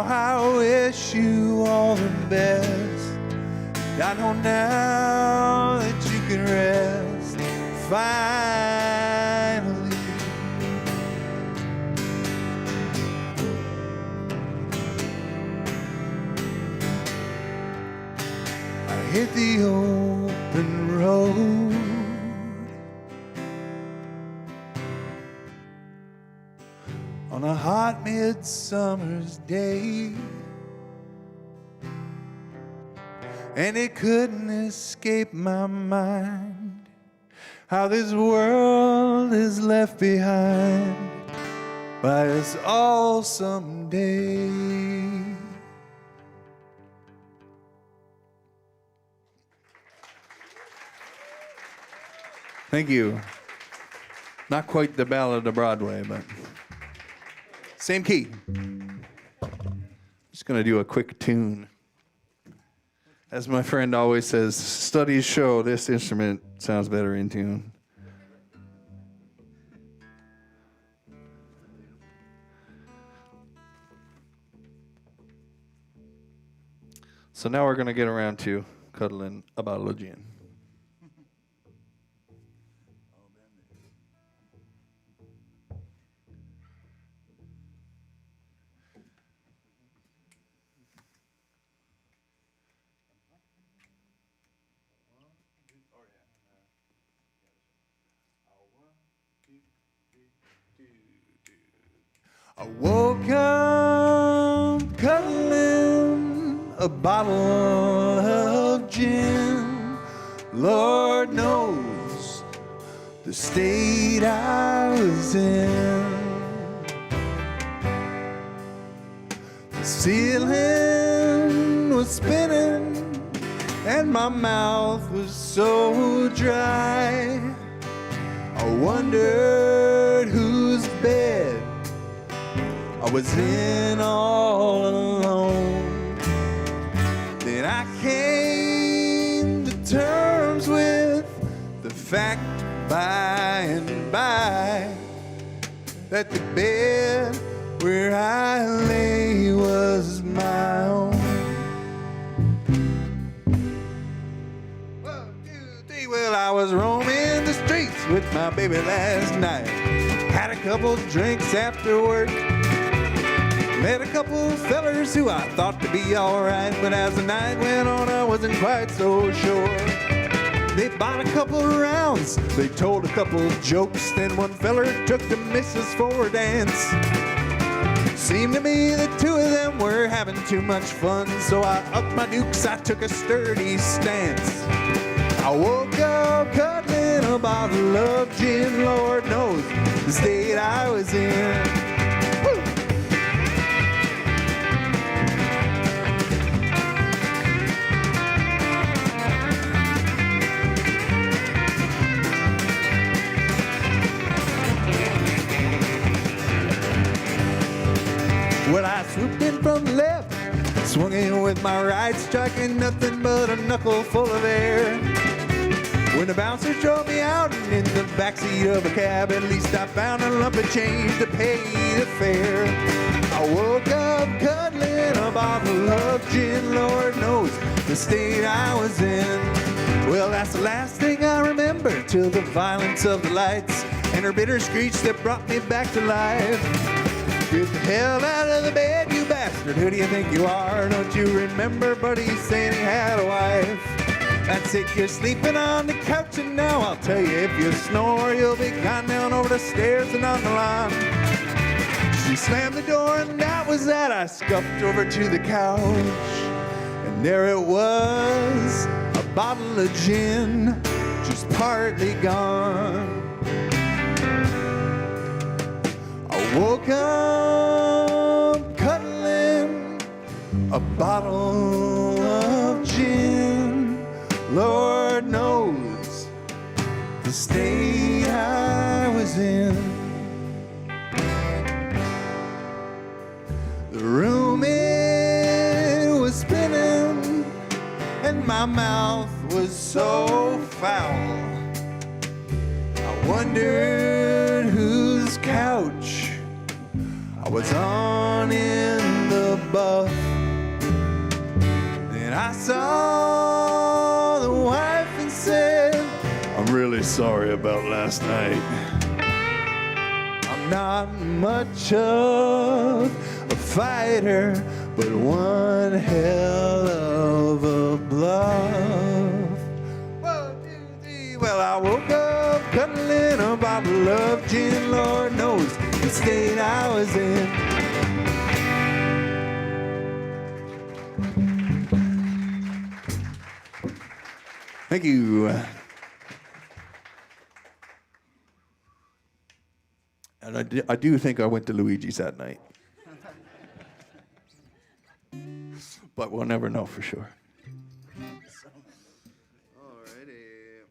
how I wish you all the best. I know now that you can rest finally. I hit the open road, on a hot midsummer's day, and it couldn't escape my mind how this world is left behind by us all someday. Thank you. Not quite the Ballad of Broadway, but same key. Just gonna do a quick tune. As my friend always says, studies show this instrument sounds better in tune. So now we're gonna get around to cuddling a bottle of gin. I woke up cuddling a bottle of gin. Lord knows the state I was in. The ceiling was spinning and my mouth was so dry. I wondered whose bed I was in all alone. Then I came to terms with the fact by and by that the bed where I lay was my own. 1, 2, 3, well, I was roaming the streets with my baby last night. Had a couple drinks after work. Met a couple fellers who I thought to be alright, but as the night went on, I wasn't quite so sure. They bought a couple rounds, they told a couple jokes, then one feller took the missus for a dance. Seemed to me the two of them were having too much fun, so I upped my dukes, I took a sturdy stance. I woke up cuddling a bottle of gin, Lord knows the state I was in. Woo! Well, I swooped in from the left, swung in with my right, striking nothing but a knuckle full of air. When the bouncer drove me out and in the backseat of a cab, at least I found a lump of change to pay the fare. I woke up cuddling a bottle of gin, Lord knows the state I was in. Well, that's the last thing I remember till the violence of the lights and her bitter screech that brought me back to life. Get the hell out of the bed, you bastard. Who do you think you are? Don't you remember Buddy saying he had a wife? That's it, you're sleeping on the couch, and now I'll tell you, if you snore, you'll be gone down over the stairs and on the lawn. She slammed the door, and that was that. I scuffed over to the couch, and there it was, a bottle of gin, just partly gone. I woke up cuddling a bottle of gin. Lord knows the state I was in. The room it was spinning and my mouth was so foul. I wondered whose couch I was on in the above. Then I saw the wife and said, I'm really sorry about last night. I'm not much of a fighter, but one hell of a bluff. 1, 2, 3. Well, I woke up cuddling a bottle of gin. Lord knows the state I was in. Thank you. And I do think I went to Luigi's that night. But we'll never know for sure. Alrighty.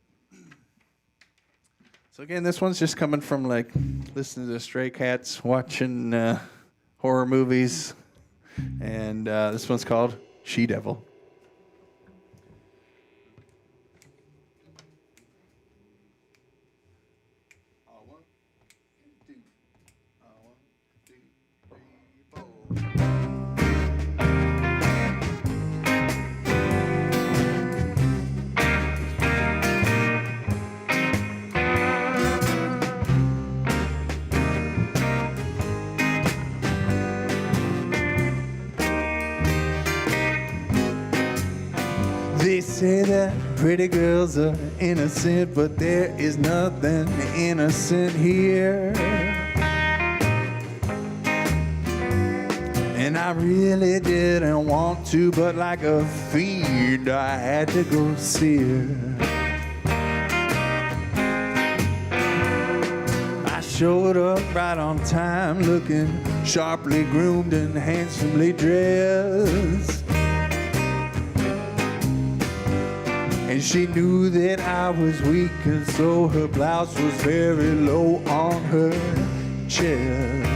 So again, this one's just coming from like listening to Stray Cats, watching horror movies. And this one's called She Devil. They say that pretty girls are innocent, but there is nothing innocent here. And I really didn't want to, but like a fiend, I had to go see her. I showed up right on time, looking sharply groomed and handsomely dressed. And she knew that I was weak, and so her blouse was very low on her chest.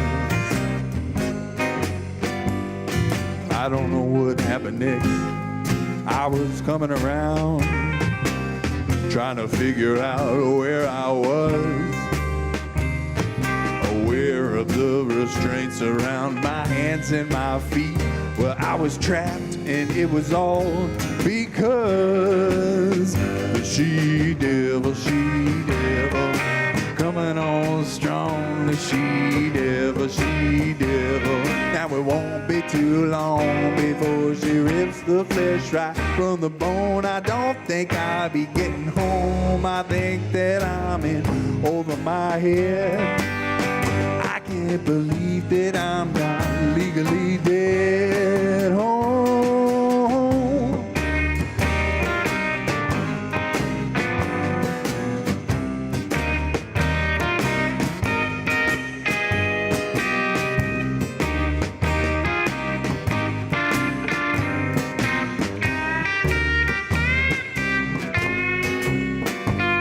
I don't know what happened next. I was coming around, trying to figure out where I was. Aware of the restraints around my hands and my feet. Well, I was trapped, and it was all because the she-devil, coming on strong, the she-devil. Now it won't be too long before she rips the flesh right from the bone. I don't think I'll be getting home. I think that I'm in over my head. I can't believe that I'm not legally dead home.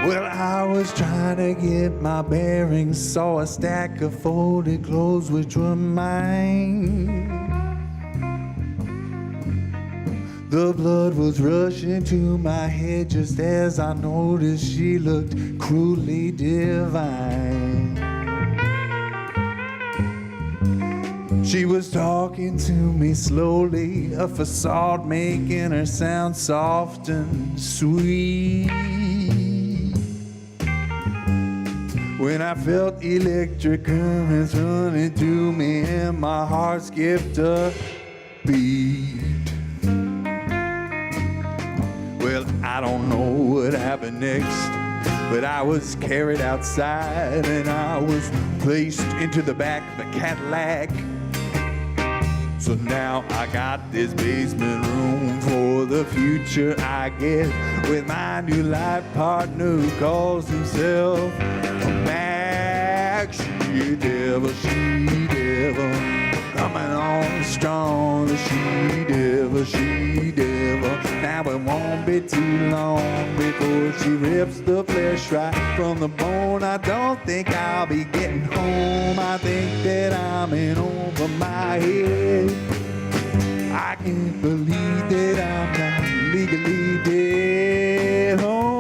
Well, I was trying to get my bearings, saw a stack of folded clothes which were mine. The blood was rushing to my head just as I noticed she looked cruelly divine. She was talking to me slowly, a facade making her sound soft and sweet. When I felt electric currents running through me and my heart skipped a beat. Well, I don't know what happened next, but I was carried outside and I was placed into the back of a Cadillac. So now I got this basement room for the future I get with my new life partner who calls himself Max. She-devil, coming on strong, the she-devil. Now it won't be too long before she rips the flesh right from the bone. I don't think I'll be getting home. I think that I'm in over my head. I can't believe that I'm not legally dead home.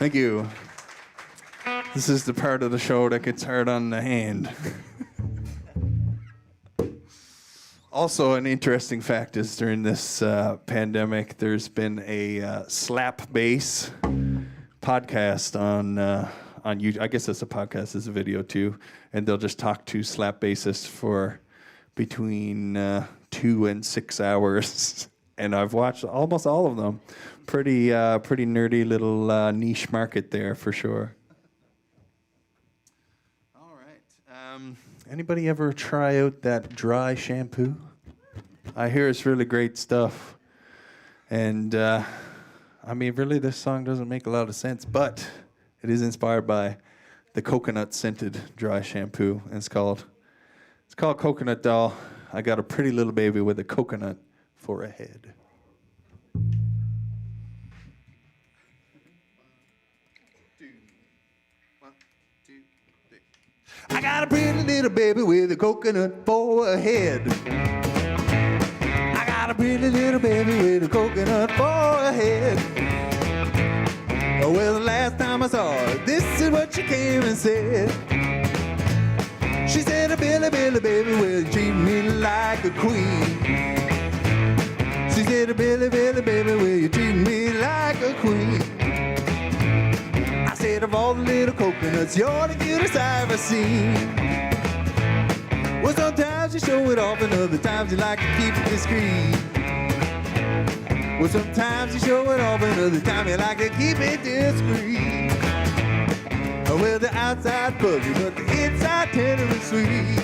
Thank you. This is the part of the show that gets hard on the hand. Also, an interesting fact is during this pandemic, there's been a slap bass podcast on YouTube. I guess it's a podcast, it's a video too, and they'll just talk to slap bassists for between 2 and 6 hours, and I've watched almost all of them. Pretty nerdy little niche market there for sure. All right. Anybody ever try out that dry shampoo? I hear it's really great stuff, and I mean, really, this song doesn't make a lot of sense, but it is inspired by the coconut scented dry shampoo, and it's called Coconut Doll. I got a pretty little baby with a coconut for a head. I got a pretty little baby with a coconut for a head. I got a pretty little baby with a coconut for a head. Well, the last time I saw her, this is what she came and said. She said, Billy, Billy, baby, will you treat me like a queen? She said, Billy, Billy, baby, will you treat me like a queen? I said, of all the little coconuts, you're the cutest I've ever seen. Well, sometimes you show it off, and other times you like to keep it discreet. Well, sometimes you show it off, and other times you like to keep it discreet. Well, the outside fuzzy, but the inside tender and sweet.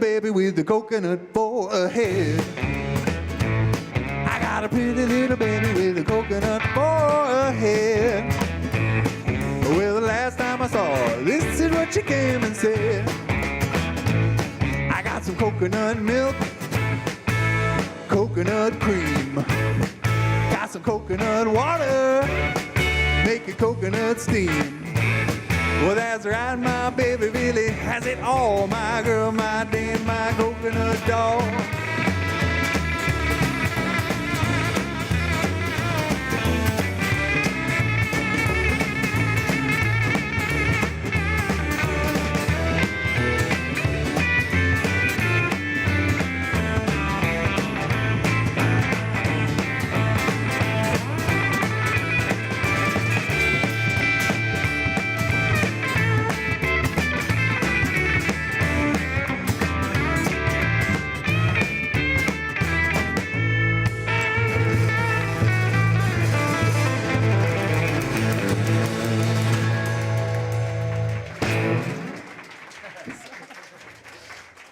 Baby with the coconut for a head. I got a pretty little baby with a coconut for a head. Well, the last time I saw her, this is what she came and said. I got some coconut milk, coconut cream, got some coconut water, make a coconut steam. Well, that's right, my baby really has it all. My girl, my dame, my coconut doll.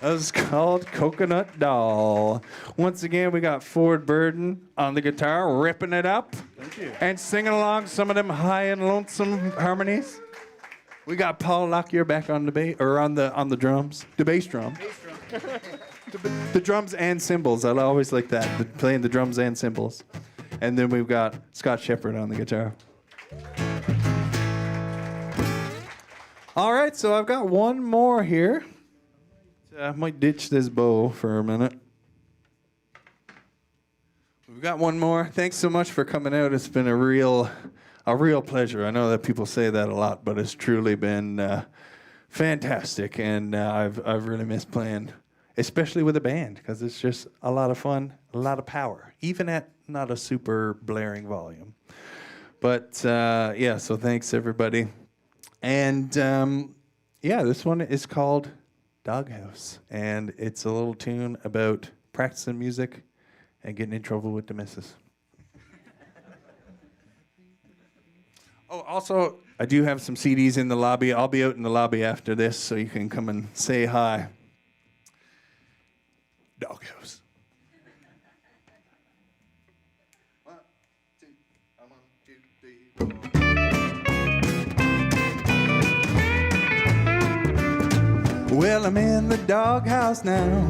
That was called Coconut Doll. Once again, we got Ford Burden on the guitar, ripping it up. Thank you. And singing along some of them high and lonesome harmonies. We got Paul Lockyer back on the bass, or on the drums, the bass drum. The drums and cymbals. I always like that, playing the drums and cymbals. And then we've got Scott Shepard on the guitar. All right, so I've got one more here. I might ditch this bow for a minute. We've got one more. Thanks so much for coming out. It's been a real pleasure. I know that people say that a lot, but it's truly been fantastic, and I've really missed playing, especially with a band, because it's just a lot of fun, a lot of power, even at not a super blaring volume. But yeah, so thanks everybody, and yeah, this one is called Doghouse, and it's a little tune about practicing music and getting in trouble with the missus. Oh, also, I do have some CDs in the lobby. I'll be out in the lobby after this, so you can come and say hi. Doghouse. Well, I'm in the doghouse now.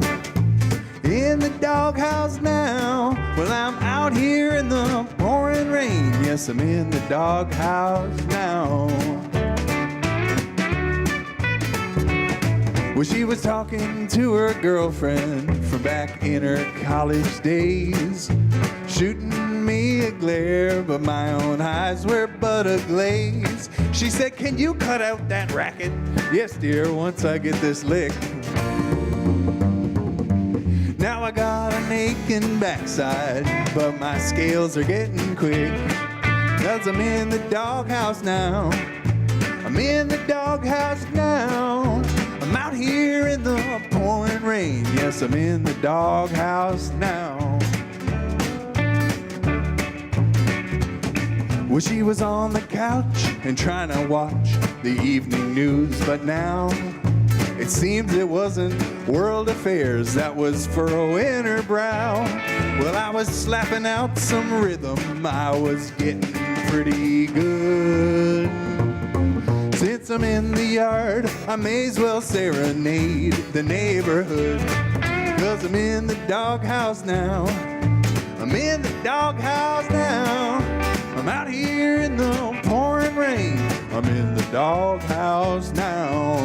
In the doghouse now. Well, I'm out here in the pouring rain. Yes, I'm in the doghouse now. Well, she was talking to her girlfriend from back in her college days, shooting me a glare, but my own eyes were but a glaze. She said, "Can you cut out that racket?" "Yes, dear, once I get this lick." Now I got an aching backside, but my scales are getting quick, 'cause I'm in the doghouse now. I'm in the doghouse now. I'm out here in the pouring rain. Yes, I'm in the doghouse now. Well, she was on the couch and trying to watch the evening news, but now it seems it wasn't world affairs that was furrowing her brow. Well, I was slapping out some rhythm. I was getting pretty good. Since I'm in the yard, I may as well serenade the neighborhood, 'cause I'm in the doghouse now. I'm in the doghouse now. I'm out here in the pouring rain. I'm in the doghouse now.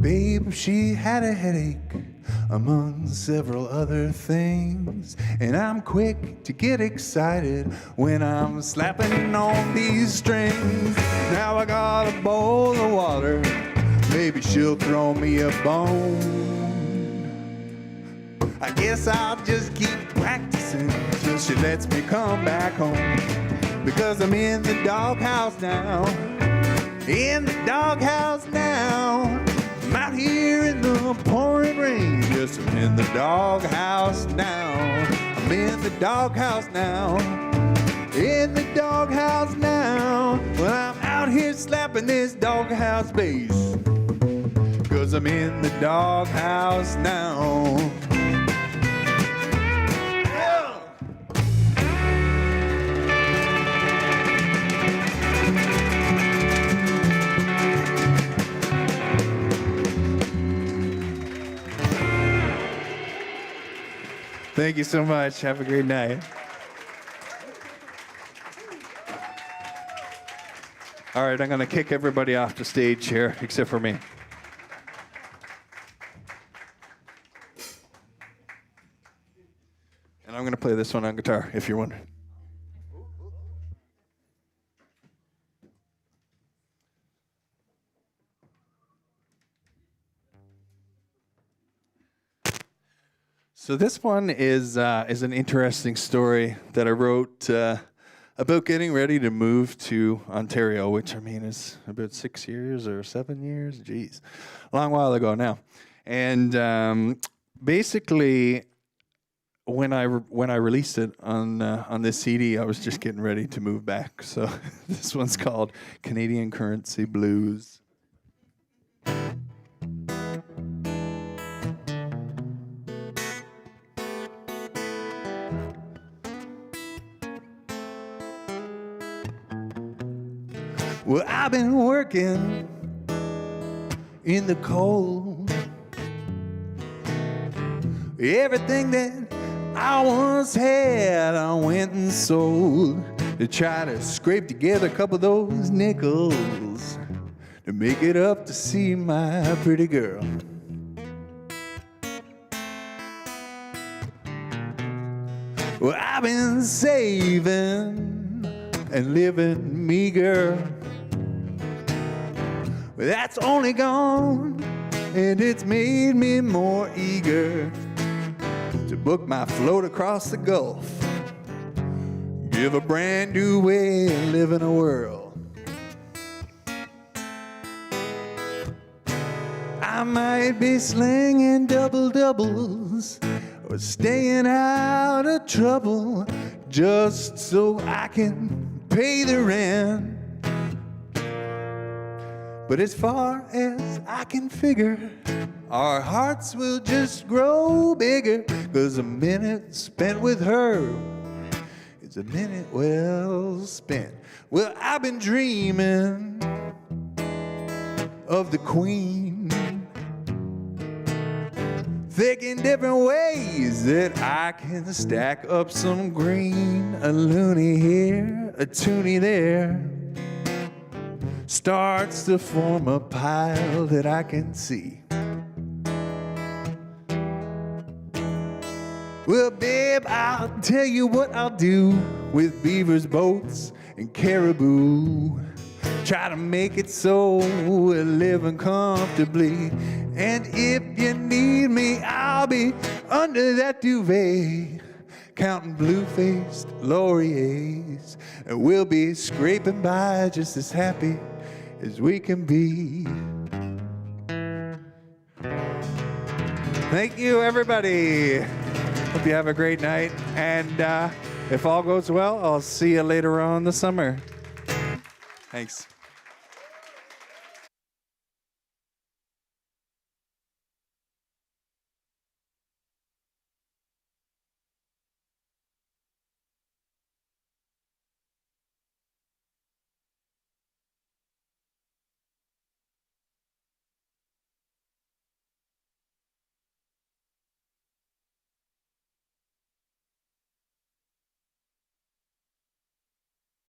Babe, she had a headache among several other things, and I'm quick to get excited when I'm slapping on these strings. Now I got a bowl of water, maybe she'll throw me a bone. I guess I'll just keep practicing till she lets me come back home, because I'm in the doghouse now. In the doghouse now. I'm out here in the pouring rain. Yes, I'm in the doghouse now. I'm in the doghouse now. In the doghouse now. Well, I'm out here slapping this doghouse bass, 'cause I'm in the doghouse now. Thank you so much. Have a great night. All right, I'm going to kick everybody off the stage here, except for me. And I'm going to play this one on guitar, if you're wondering. So this one is an interesting story that I wrote about getting ready to move to Ontario, which I mean is about 6 years or 7 years. Geez, a long while ago now. And basically, when I released it on this CD, I was just getting ready to move back. So this one's called Canadian Currency Blues. Well, I've been working in the cold. Everything that I once had, I went and sold to try to scrape together a couple of those nickels to make it up to see my pretty girl. Well, I've been saving and living meager. But that's only gone, and it's made me more eager to book my float across the Gulf, give a brand new way of living a world. I might be slinging double-doubles or staying out of trouble just so I can pay the rent. But as far as I can figure, our hearts will just grow bigger, 'cause a minute spent with her is a minute well spent. Well, I've been dreaming of the Queen, thinking different ways that I can stack up some green. A loony here, a toonie there, starts to form a pile that I can see. Well, babe, I'll tell you what I'll do with beavers, boats, and caribou. Try to make it so we're living comfortably. And if you need me, I'll be under that duvet, counting blue-faced lauriers. And we'll be scraping by just as happy as we can be. Thank you, everybody. Hope you have a great night. And if all goes well, I'll see you later on in the summer. Thanks.